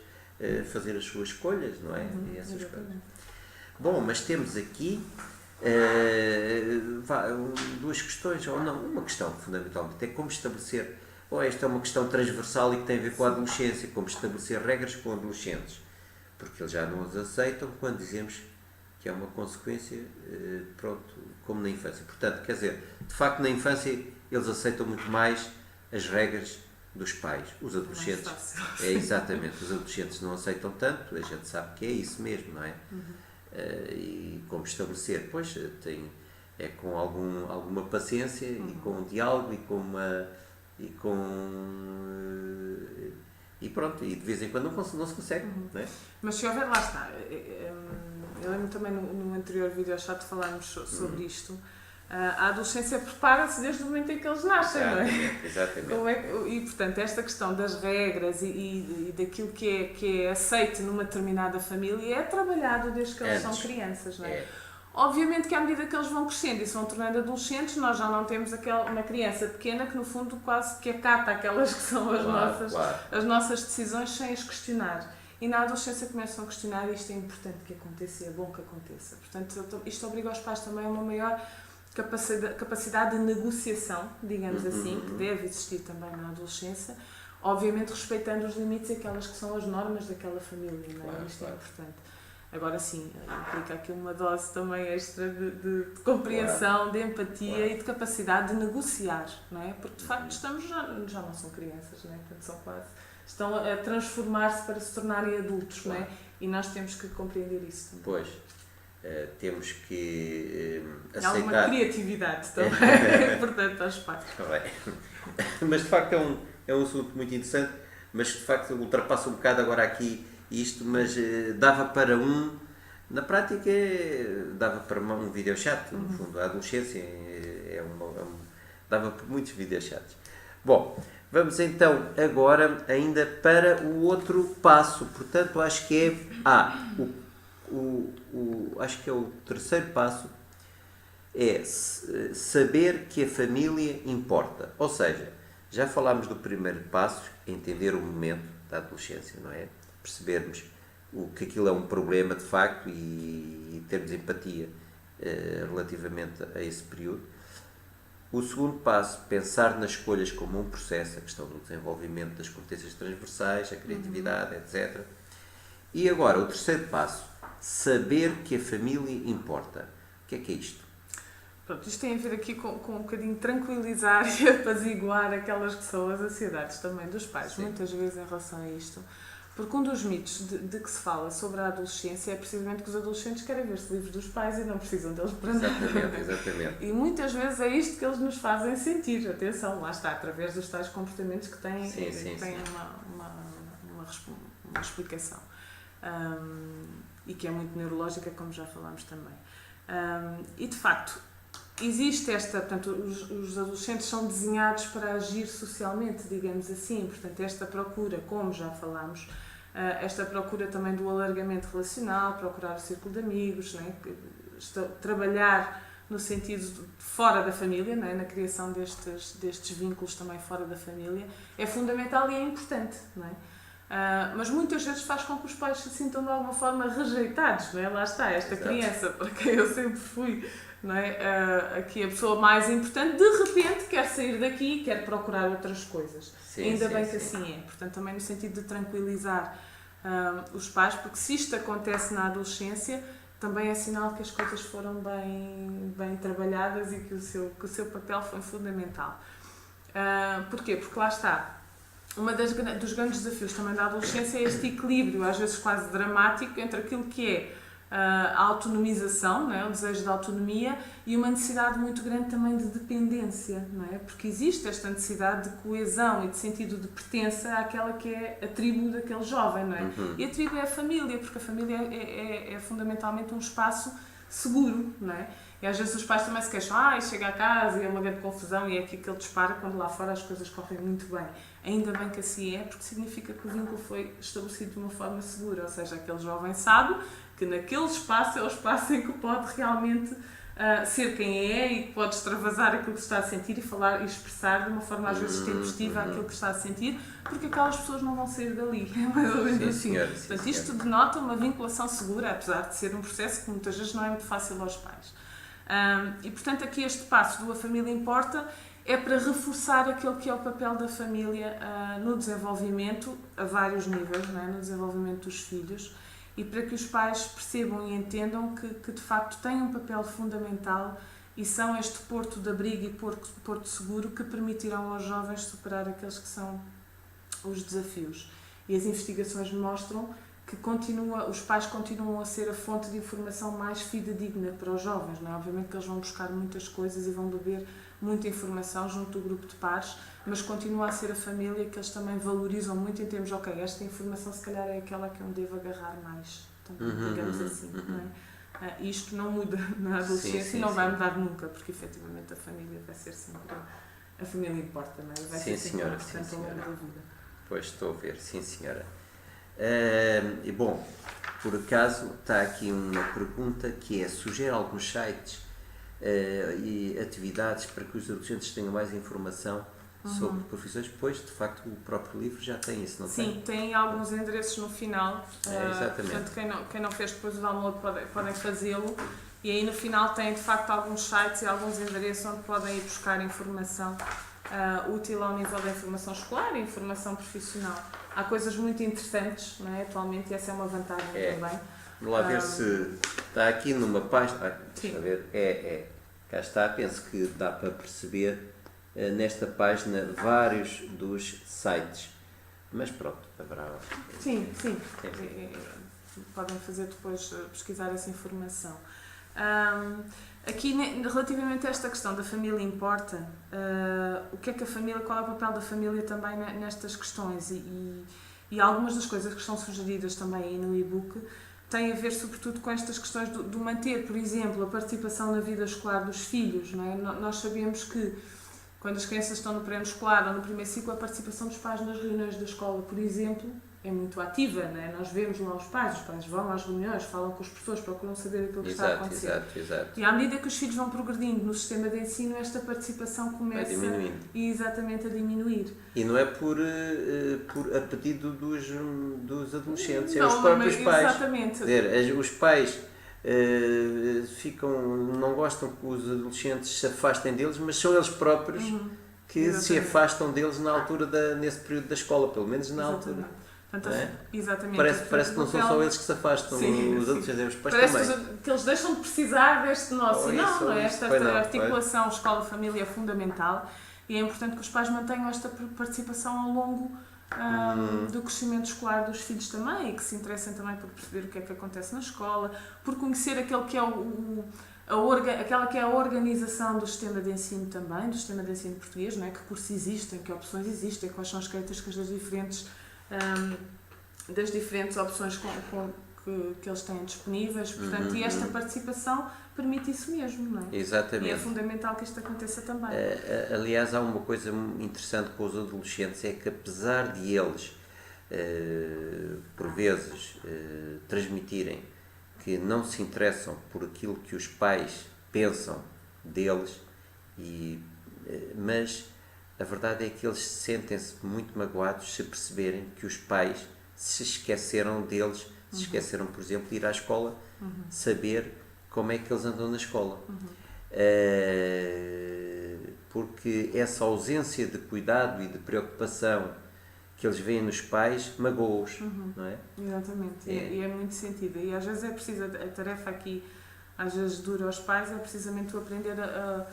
fazer as suas escolhas, não é? E essas coisas. Bom, mas temos aqui duas questões, ou não, uma questão fundamentalmente, é como estabelecer, esta é uma questão transversal e que tem a ver com a adolescência, como estabelecer regras com adolescentes, porque eles já não as aceitam quando dizemos que é uma consequência, pronto, como na infância. Portanto, quer dizer, de facto na infância eles aceitam muito mais as regras dos pais. Os adolescentes, exatamente, os adolescentes não aceitam tanto, a gente sabe que é isso mesmo, não é? E como estabelecer, pois, é com alguma paciência e com um diálogo e pronto, e de vez em quando não se consegue, não é? Mas se houver, lá está. Eu lembro também no anterior vídeo chat falarmos sobre isto. A adolescência prepara-se desde o momento em que eles nascem, não é? Exatamente. E portanto, esta questão das regras e daquilo que é aceito numa determinada família é trabalhado desde que eles são crianças, não é? Obviamente que à medida que eles vão crescendo e se vão tornando adolescentes, nós já não temos uma criança pequena que no fundo quase que acata aquelas que são as nossas decisões sem as questionar. E na adolescência começam a questionar e isto é importante que aconteça e é bom que aconteça. Portanto, isto obriga os pais também a uma maior capacidade de negociação, digamos assim, que deve existir também na adolescência, obviamente respeitando os limites e aquelas que são as normas daquela família, não é? Isto é importante. Agora sim, implica aqui uma dose também extra de compreensão, de empatia e de capacidade de negociar, não é? Porque de facto já não são crianças, não é? Portanto, estão a transformar-se para se tornarem adultos, não é? E nós temos que compreender isso também. Pois, temos que aceitar... Há alguma criatividade também, portanto, aos pais. Mas de facto é um assunto muito interessante, mas de facto ultrapassa um bocado agora aqui isto, mas dava para na prática dava para um videochat, no fundo, a adolescência dava por muitos videochats. Bom, vamos então agora ainda para o outro passo, portanto acho que acho que é o terceiro passo, é saber que a família importa, ou seja, já falámos do primeiro passo, entender o momento da adolescência, não é? Percebermos que aquilo é um problema de facto e termos empatia relativamente a esse período. O segundo passo, pensar nas escolhas como um processo, a questão do desenvolvimento das competências transversais, a criatividade, etc. E agora, o terceiro passo, saber que a família importa. O que é isto? Pronto, isto tem a ver aqui com um bocadinho tranquilizar e apaziguar aquelas que são as ansiedades também dos pais, Sim. muitas vezes em relação a isto. Porque um dos mitos de que se fala sobre a adolescência é precisamente que os adolescentes querem ver-se livres dos pais e não precisam deles para nada. Exatamente. E muitas vezes é isto que eles nos fazem sentir. Atenção, lá está, através dos tais comportamentos que têm, uma explicação. E que é muito neurológica, como já falámos também. E de facto, existe portanto, os adolescentes são desenhados para agir socialmente, digamos assim, portanto, esta procura, como já falámos, esta procura também do alargamento relacional, procurar o círculo de amigos, né? Trabalhar no sentido de fora da família, né? Na criação destes vínculos também fora da família, é fundamental e é importante, não é? Mas muitas vezes faz com que os pais se sintam de alguma forma rejeitados, não é? Lá está, esta criança para quem eu sempre fui, não é? Aqui a pessoa mais importante, de repente quer sair daqui e quer procurar outras coisas. Ainda bem que assim é. Portanto, também no sentido de tranquilizar os pais, porque se isto acontece na adolescência, também é sinal que as coisas foram bem trabalhadas e que o seu papel foi fundamental. Porquê? Porque lá está. Dos grandes desafios também da adolescência é este equilíbrio, às vezes quase dramático, entre aquilo que é a autonomização, não é? O desejo de autonomia, e uma necessidade muito grande também de dependência, não é? Porque existe esta necessidade de coesão e de sentido de pertença àquela que é a tribo daquele jovem, não é? E a tribo é a família, porque a família é fundamentalmente um espaço seguro, não é? E às vezes os pais também se queixam, chega a casa e é uma grande confusão e é aqui que ele dispara quando lá fora as coisas correm muito bem. Ainda bem que assim é, porque significa que o vínculo foi estabelecido de uma forma segura, ou seja, aquele jovem sabe que naquele espaço é o espaço em que pode realmente ser quem é e que pode extravasar aquilo que está a sentir e falar e expressar de uma forma às vezes tempestiva aquilo que está a sentir, porque aquelas pessoas não vão sair dali, é mais ou menos assim. Portanto, isto denota uma vinculação segura, apesar de ser um processo que muitas vezes não é muito fácil aos pais. E portanto aqui este passo do A Família Importa é para reforçar aquele que é o papel da família no desenvolvimento, a vários níveis, não é? No desenvolvimento dos filhos, e para que os pais percebam e entendam que de facto têm um papel fundamental e são este porto de abrigo e porto seguro que permitirão aos jovens superar aqueles que são os desafios. E as investigações mostram que os pais continuam a ser a fonte de informação mais fidedigna para os jovens, não é? Obviamente que eles vão buscar muitas coisas e vão beber muita informação junto do grupo de pares, mas continua a ser a família que eles também valorizam muito em termos, esta informação se calhar é aquela que eu me devo agarrar mais, também, digamos assim, não é? Isto não muda na adolescência e não vai mudar nunca, porque efetivamente a família vai ser sempre, a família importa, não é? Vai ser sempre importante ao longo da vida. Pois, estou a ver, sim senhora. E bom, por acaso está aqui uma pergunta que é: sugere alguns sites e atividades para que os adolescentes tenham mais informação sobre profissões? Pois, de facto, o próprio livro já tem isso, não tem? Sim, tem alguns endereços no final. Exatamente. Portanto, quem não fez depois o download podem fazê-lo. E aí no final tem de facto alguns sites e alguns endereços onde podem ir buscar informação útil ao nível da informação escolar e informação profissional. Há coisas muito interessantes, não é, atualmente, e essa é uma vantagem também. Vamos lá ver se está aqui numa página. Deixa eu ver. Cá está, penso que dá para perceber nesta página vários dos sites. Mas pronto, haverá. Sim. Podem fazer depois, pesquisar essa informação. Aqui, relativamente a esta questão da família importa, qual é o papel da família também nestas questões e algumas das coisas que estão sugeridas também aí no e-book têm a ver sobretudo com estas questões do manter, por exemplo, a participação na vida escolar dos filhos, não é? Nós sabemos que quando as crianças estão no pré-escolar ou no primeiro ciclo, a participação dos pais nas reuniões da escola, por exemplo, é muito ativa, não é? Nós vemos lá os pais vão às reuniões, falam com as pessoas, procuram saber aquilo que está a acontecer. Exato. E à medida que os filhos vão progredindo no sistema de ensino, esta participação começa a diminuir. E não é por a pedido dos adolescentes, é os próprios pais. Exatamente. Os pais não gostam que os adolescentes se afastem deles, mas são eles próprios que se afastam deles na altura nesse período da escola, pelo menos na altura. Portanto, é? Exatamente. Parece que não são só eles que se afastam, os adolescentes, os pais Parece também. que eles deixam de precisar deste nosso. Não é? Esta articulação escola-família é fundamental e é importante que os pais mantenham esta participação ao longo do crescimento escolar dos filhos também e que se interessem também por perceber o que é que acontece na escola, por conhecer aquele que é aquela que é a organização do sistema de ensino também, do sistema de ensino português, não é? Que cursos existem, que opções existem, quais são as características das diferentes opções que eles têm disponíveis, portanto, e esta participação permite isso mesmo, não é? Exatamente. E é fundamental que isto aconteça também. Aliás, há uma coisa interessante com os adolescentes, é que apesar de eles, por vezes, transmitirem que não se interessam por aquilo que os pais pensam deles, mas a verdade é que eles sentem-se muito magoados se perceberem que os pais se esqueceram deles, se esqueceram, por exemplo, de ir à escola, saber como é que eles andam na escola. Porque essa ausência de cuidado e de preocupação que eles veem nos pais magoa-os, não é? Exatamente, e é muito sentido. E às vezes é preciso, a tarefa aqui, às vezes dura aos pais, é precisamente o aprender a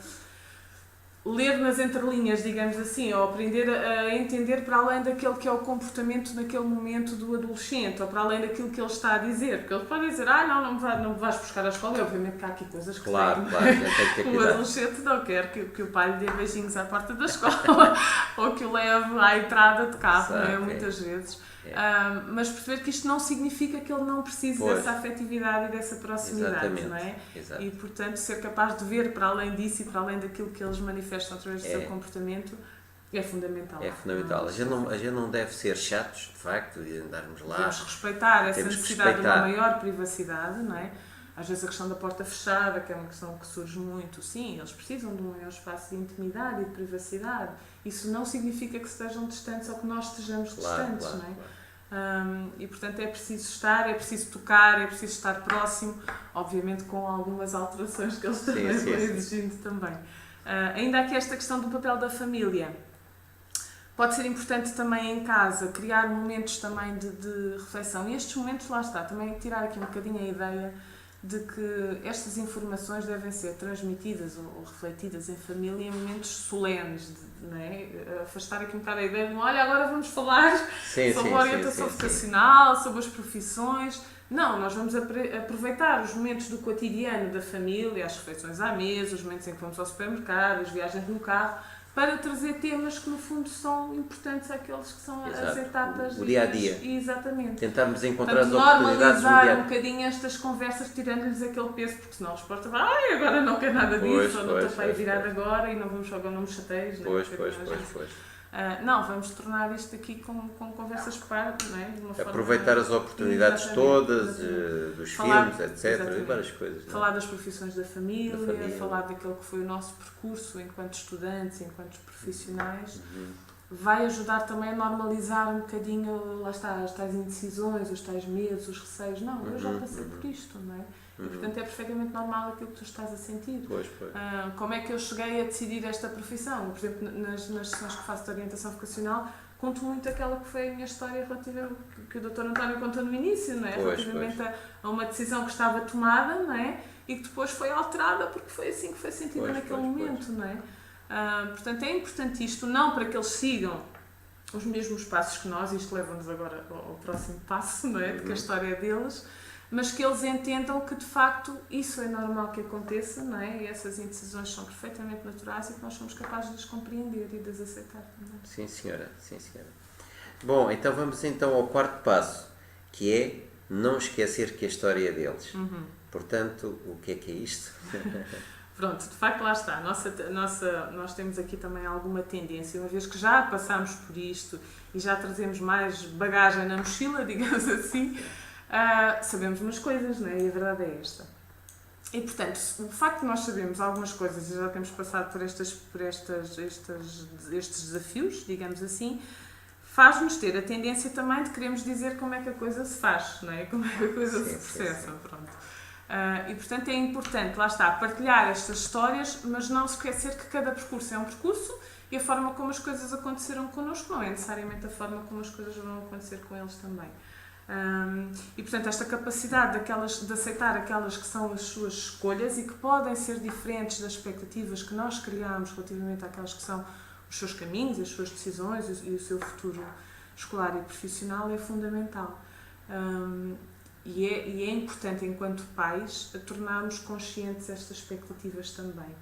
ler nas entrelinhas, digamos assim, ou aprender a entender para além daquele que é o comportamento naquele momento do adolescente, ou para além daquilo que ele está a dizer, porque ele pode dizer, não me vais buscar à escola, e obviamente que há aqui coisas que claro, já tem que ter cuidado. O adolescente não quer que o pai lhe dê beijinhos à porta da escola, ou que o leve à entrada de carro, não é? Muitas vezes. Mas perceber que isto não significa que ele não precise dessa afetividade e dessa proximidade, exatamente, não é? Exato. E, portanto, ser capaz de ver para além disso e para além daquilo que eles manifestam através do seu comportamento é fundamental. É fundamental. A gente não deve ser chatos, de facto, e andarmos lá. Temos que respeitar essa necessidade de uma maior privacidade, não é? Às vezes a questão da porta fechada, que é uma questão que surge muito, sim, eles precisam de um maior espaço de intimidade e de privacidade. Isso não significa que estejam distantes ou que nós estejamos distantes, não é? E portanto é preciso estar, é preciso tocar, é preciso estar próximo, obviamente com algumas alterações que eles também vão exigindo também. Ainda aqui esta questão do papel da família. Pode ser importante também em casa, criar momentos também de reflexão. E estes momentos, lá está, também tirar aqui um bocadinho a ideia de que estas informações devem ser transmitidas ou refletidas em família em momentos solenes, não é? Afastar aqui um bocado a ideia de, olha, agora vamos falar sobre a orientação vocacional, sobre as profissões. Não, nós vamos aproveitar os momentos do cotidiano da família, as refeições à mesa, os momentos em que vamos ao supermercado, as viagens no carro, para trazer temas que no fundo são importantes àqueles que são as etapas o dia a dia. Exatamente. Tentarmos encontrar as oportunidades do dia a dia. Um bocadinho estas conversas, tirando-lhes aquele peso, porque senão a resposta vai, agora não quer nada disso, ou não estou para ir virar agora e não vamos jogar, não me chateias. Não, vamos tornar isto aqui com conversas para, não é? De uma forma, aproveitar as oportunidades todas, dos filmes, etc. E várias coisas. Falar das profissões da família, falar daquele que foi o nosso percurso enquanto estudantes, enquanto profissionais. Vai ajudar também a normalizar um bocadinho, lá está, as tais indecisões, os tais medos, os receios. Não, eu já passei por isto, não é? E, portanto, é perfeitamente normal aquilo que tu estás a sentir. Como é que eu cheguei a decidir esta profissão? Por exemplo, nas sessões que faço de orientação vocacional, conto muito aquela que foi a minha história relativa, que o Dr. António contou no início, não é? Relativamente a uma decisão que estava tomada, não é? E que depois foi alterada porque foi assim que foi sentida naquele momento, não é? Portanto, é importante isto, não para que eles sigam os mesmos passos que nós, isto leva-nos agora ao próximo passo, não é? De que a história é deles, mas que eles entendam que de facto isso é normal que aconteça, não é? E essas indecisões são perfeitamente naturais e que nós somos capazes de as compreender e de as aceitar também. Sim, senhora. Sim, senhora. Bom, então vamos então ao quarto passo, que é não esquecer que a história é deles. Portanto, o que é isto? Pronto, de facto lá está. Nós temos aqui também alguma tendência, uma vez que já passámos por isto e já trazemos mais bagagem na mochila, digamos assim, sabemos umas coisas, não é? E a verdade é esta. E, portanto, o facto de nós sabermos algumas coisas e já temos passado por estes desafios, digamos assim, faz-nos ter a tendência também de queremos dizer como é que a coisa se faz, não é? Como é que a coisa se processa. Pronto. E portanto é importante, lá está, partilhar estas histórias, mas não se esquecer que cada percurso é um percurso e a forma como as coisas aconteceram connosco não é necessariamente a forma como as coisas vão acontecer com eles também. E portanto esta capacidade de aceitar aquelas que são as suas escolhas e que podem ser diferentes das expectativas que nós criamos relativamente àquelas que são os seus caminhos, as suas decisões e o seu futuro escolar e profissional é fundamental. E é importante, enquanto pais, tornarmos conscientes estas expectativas também.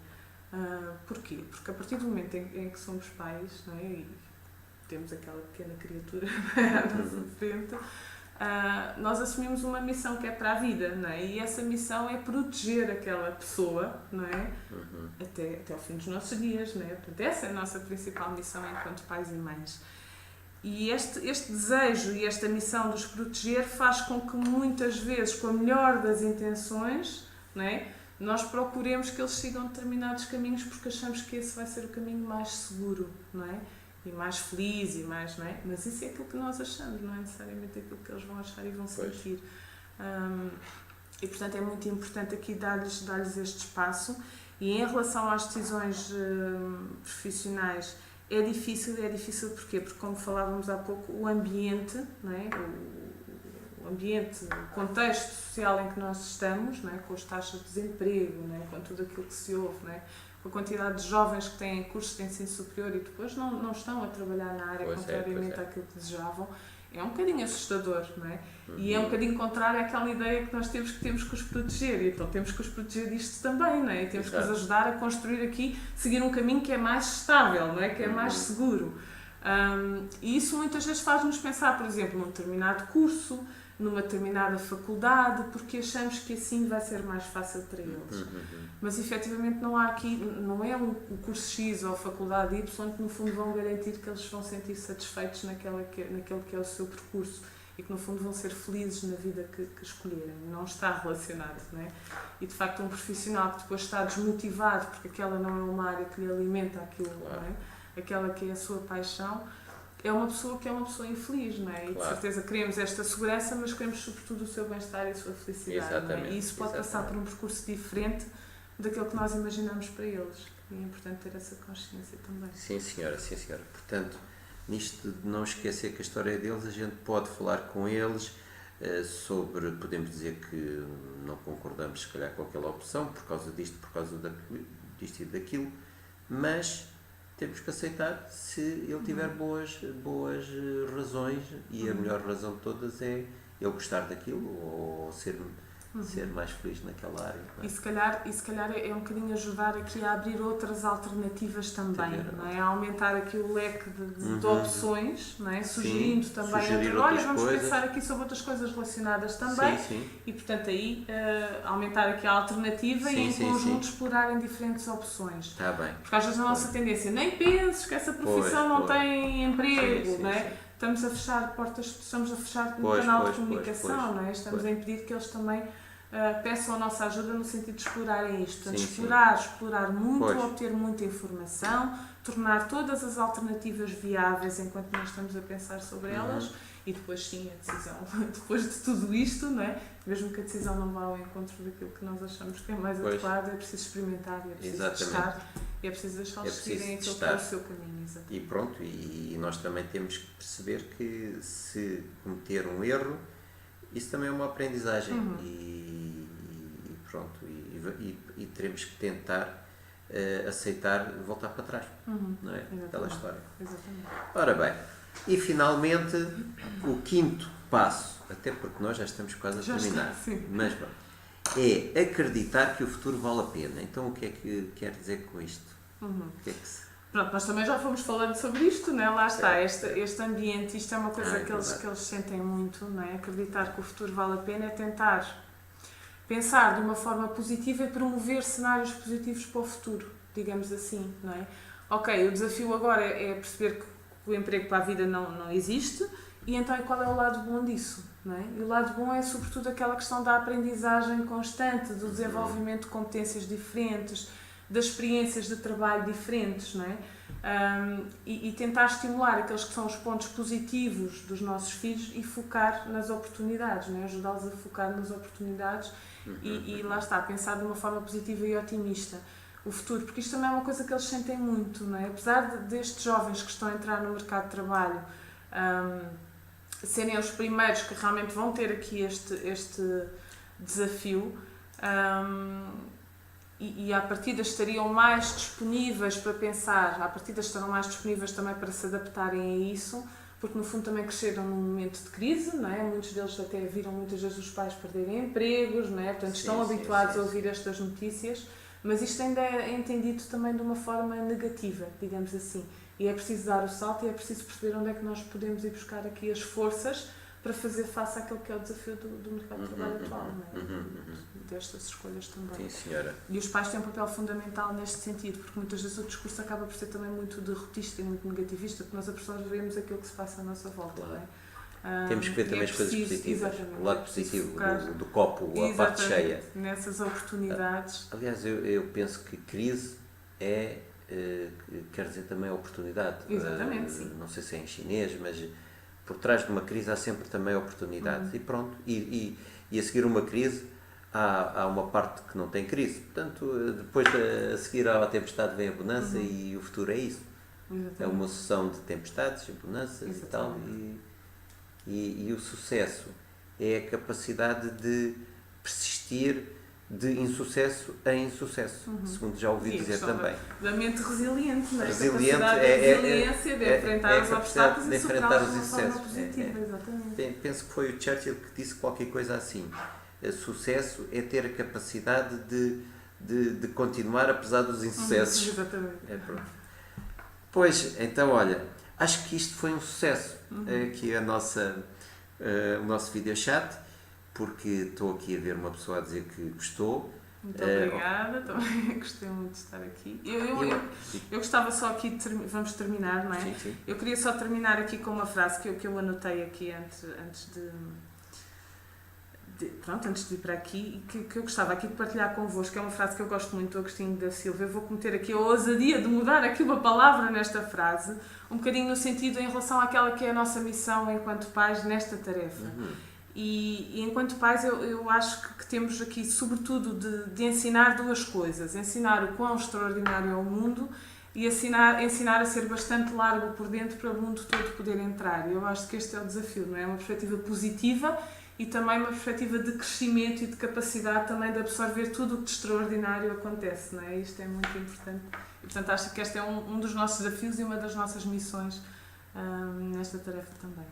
Porquê? Porque a partir do momento em que somos pais, não é? E temos aquela pequena criatura à nossa frente, nós assumimos uma missão que é para a vida, não é? E essa missão é proteger aquela pessoa, não é? Até ao fim dos nossos dias, não é? Portanto, essa é a nossa principal missão enquanto pais e mães. E este desejo e esta missão de os proteger faz com que muitas vezes, com a melhor das intenções, não é? Nós procuremos que eles sigam determinados caminhos porque achamos que esse vai ser o caminho mais seguro, não é? E mais feliz e mais, não é? Mas isso é aquilo que nós achamos, não é necessariamente aquilo que eles vão achar e vão sentir. E portanto é muito importante aqui dar-lhes este espaço. E em relação às decisões profissionais, é difícil porquê? Porque, como falávamos há pouco, o ambiente, não é? O ambiente, o contexto social em que nós estamos, não é? Com as taxas de desemprego, não é? Com tudo aquilo que se ouve, não é? Com a quantidade de jovens que têm cursos de ensino superior e depois não estão a trabalhar na área contrariamente àquilo que desejavam, é um bocadinho assustador, não é? E é um bocadinho contrário àquela ideia que nós temos que os proteger, e então temos que os proteger disto também, não é? E temos que os ajudar a construir aqui, seguir um caminho que é mais estável, não é? Que é mais seguro. E isso muitas vezes faz-nos pensar, por exemplo, num determinado curso, numa determinada faculdade, porque achamos que assim vai ser mais fácil para eles. Mas efetivamente não é o curso X ou a faculdade Y que no fundo vão garantir que eles vão sentir satisfeitos naquele que é o seu percurso e que no fundo vão ser felizes na vida que escolherem. Não está relacionado, não é? E de facto um profissional que depois está desmotivado porque aquela não é uma área que lhe alimenta aquilo, não é? Aquela que é a sua paixão, é uma pessoa infeliz, não é? E de certeza queremos esta segurança, mas queremos sobretudo o seu bem-estar e a sua felicidade, não é? E isso pode passar por um percurso diferente daquilo que nós imaginamos para eles. E é importante ter essa consciência também. Sim, senhora. Portanto, nisto de não esquecer que a história é deles, a gente pode falar com eles sobre, podemos dizer que não concordamos se calhar com aquela opção, por causa disto, por causa disto e daquilo, mas temos que aceitar se ele tiver boas razões, e a melhor razão de todas é ele gostar daquilo ou ser mais feliz naquela área. Não é? E se calhar é um bocadinho ajudar aqui a abrir outras alternativas também, não é? A aumentar aqui o leque de opções, não é? Sugerindo também, olha, vamos pensar aqui sobre outras coisas relacionadas também, e portanto aí aumentar aqui a alternativa e em conjunto explorarem diferentes opções. Está bem. Porque às vezes a nossa tendência, nem penses que essa profissão não tem emprego, não é? Estamos a fechar portas, estamos a fechar um canal de comunicação, não é? Estamos a impedir que eles também peçam a nossa ajuda no sentido de explorarem isto. Portanto, explorar muito, obter muita informação, tornar todas as alternativas viáveis enquanto nós estamos a pensar sobre elas e depois sim a decisão, depois de tudo isto, não é? Mesmo que a decisão não vá ao encontro daquilo que nós achamos que é mais adequado, é preciso experimentar, é preciso testar, é preciso deixá-los seguirem aquilo que é o seu caminho. Exatamente. E pronto, e nós também temos que perceber que se cometer um erro, isso também é uma aprendizagem e pronto, e teremos que tentar aceitar voltar para trás, não é? Aquela história. Exatamente. Ora bem, e finalmente o quinto passo, até porque nós já estamos quase a terminar, mas bom, é acreditar que o futuro vale a pena. Então o que é que quer dizer com isto? O que é que se... Pronto, nós também já fomos falando sobre isto, não é? Lá está, este ambiente, isto é uma coisa que eles sentem muito, não é? Acreditar que o futuro vale a pena é tentar pensar de uma forma positiva e promover cenários positivos para o futuro, digamos assim, não é? Ok, o desafio agora é perceber que o emprego para a vida não existe, e então qual é o lado bom disso, não é? E o lado bom é sobretudo aquela questão da aprendizagem constante, do desenvolvimento de competências diferentes, das experiências de trabalho diferentes, não é? E tentar estimular aqueles que são os pontos positivos dos nossos filhos e focar nas oportunidades, não é? Ajudá-los a focar nas oportunidades e lá está, pensar de uma forma positiva e otimista o futuro, porque isto também é uma coisa que eles sentem muito, não é? Apesar destes jovens que estão a entrar no mercado de trabalho serem os primeiros que realmente vão ter aqui este desafio, e à partida estariam mais disponíveis para pensar, à partida estarão mais disponíveis também para se adaptarem a isso, porque no fundo também cresceram num momento de crise, não é? Muitos deles até viram muitas vezes os pais perderem empregos, não é? Portanto estão habituados a ouvir estas notícias, mas isto ainda é entendido também de uma forma negativa, digamos assim. E é preciso dar o salto e é preciso perceber onde é que nós podemos ir buscar aqui as forças para fazer face àquele que é o desafio do mercado de trabalho atual, não é? Destas escolhas também. Sim, senhora. E os pais têm um papel fundamental neste sentido, porque muitas vezes o discurso acaba por ser também muito derrotista e muito negativista, porque nós absorvemos aquilo que se passa à nossa volta, claro. Não é? Temos que ver também as coisas positivas, o lado positivo do copo, a parte cheia. Nessas oportunidades. Aliás, eu penso que crise quer dizer também oportunidade. Exatamente, sim. Não sei se é em chinês, mas por trás de uma crise há sempre também oportunidade. E pronto, e a seguir uma crise há uma parte que não tem crise. Portanto, depois a seguir à tempestade vem a bonança e o futuro é isso. Exatamente. É uma sucessão de tempestades e bonanças e tal. E o sucesso é a capacidade de persistir de insucesso em insucesso, segundo já ouvi dizer também. Da mente resiliente, não é? Resiliente a resiliência de enfrentar os obstáculos e superá-los de uma forma positiva. Exatamente. Penso que foi o Churchill que disse qualquer coisa assim. Sucesso é ter a capacidade de continuar apesar dos insucessos. Exatamente. Pois, então olha, acho que isto foi um sucesso, aqui o nosso videochat, porque estou aqui a ver uma pessoa a dizer que gostou. Muito obrigada, também gostei muito de estar aqui. Eu gostava só aqui de vamos terminar, não é? Sim. Eu queria só terminar aqui com uma frase que eu anotei aqui antes de ir para aqui, e que eu gostava aqui de partilhar convosco, que é uma frase que eu gosto muito do Agostinho da Silva. Eu vou cometer aqui a ousadia de mudar aqui uma palavra nesta frase, um bocadinho no sentido em relação àquela que é a nossa missão enquanto pais nesta tarefa. E enquanto pais eu acho que temos aqui sobretudo de ensinar duas coisas: ensinar o quão extraordinário é o mundo e ensinar a ser bastante largo por dentro para o mundo todo poder entrar. E eu acho que este é o desafio, não é? Uma perspectiva positiva e também uma perspectiva de crescimento e de capacidade também de absorver tudo o que de extraordinário acontece, não é? Isto é muito importante. E, portanto, acho que este é um dos nossos desafios e uma das nossas missões nesta tarefa também.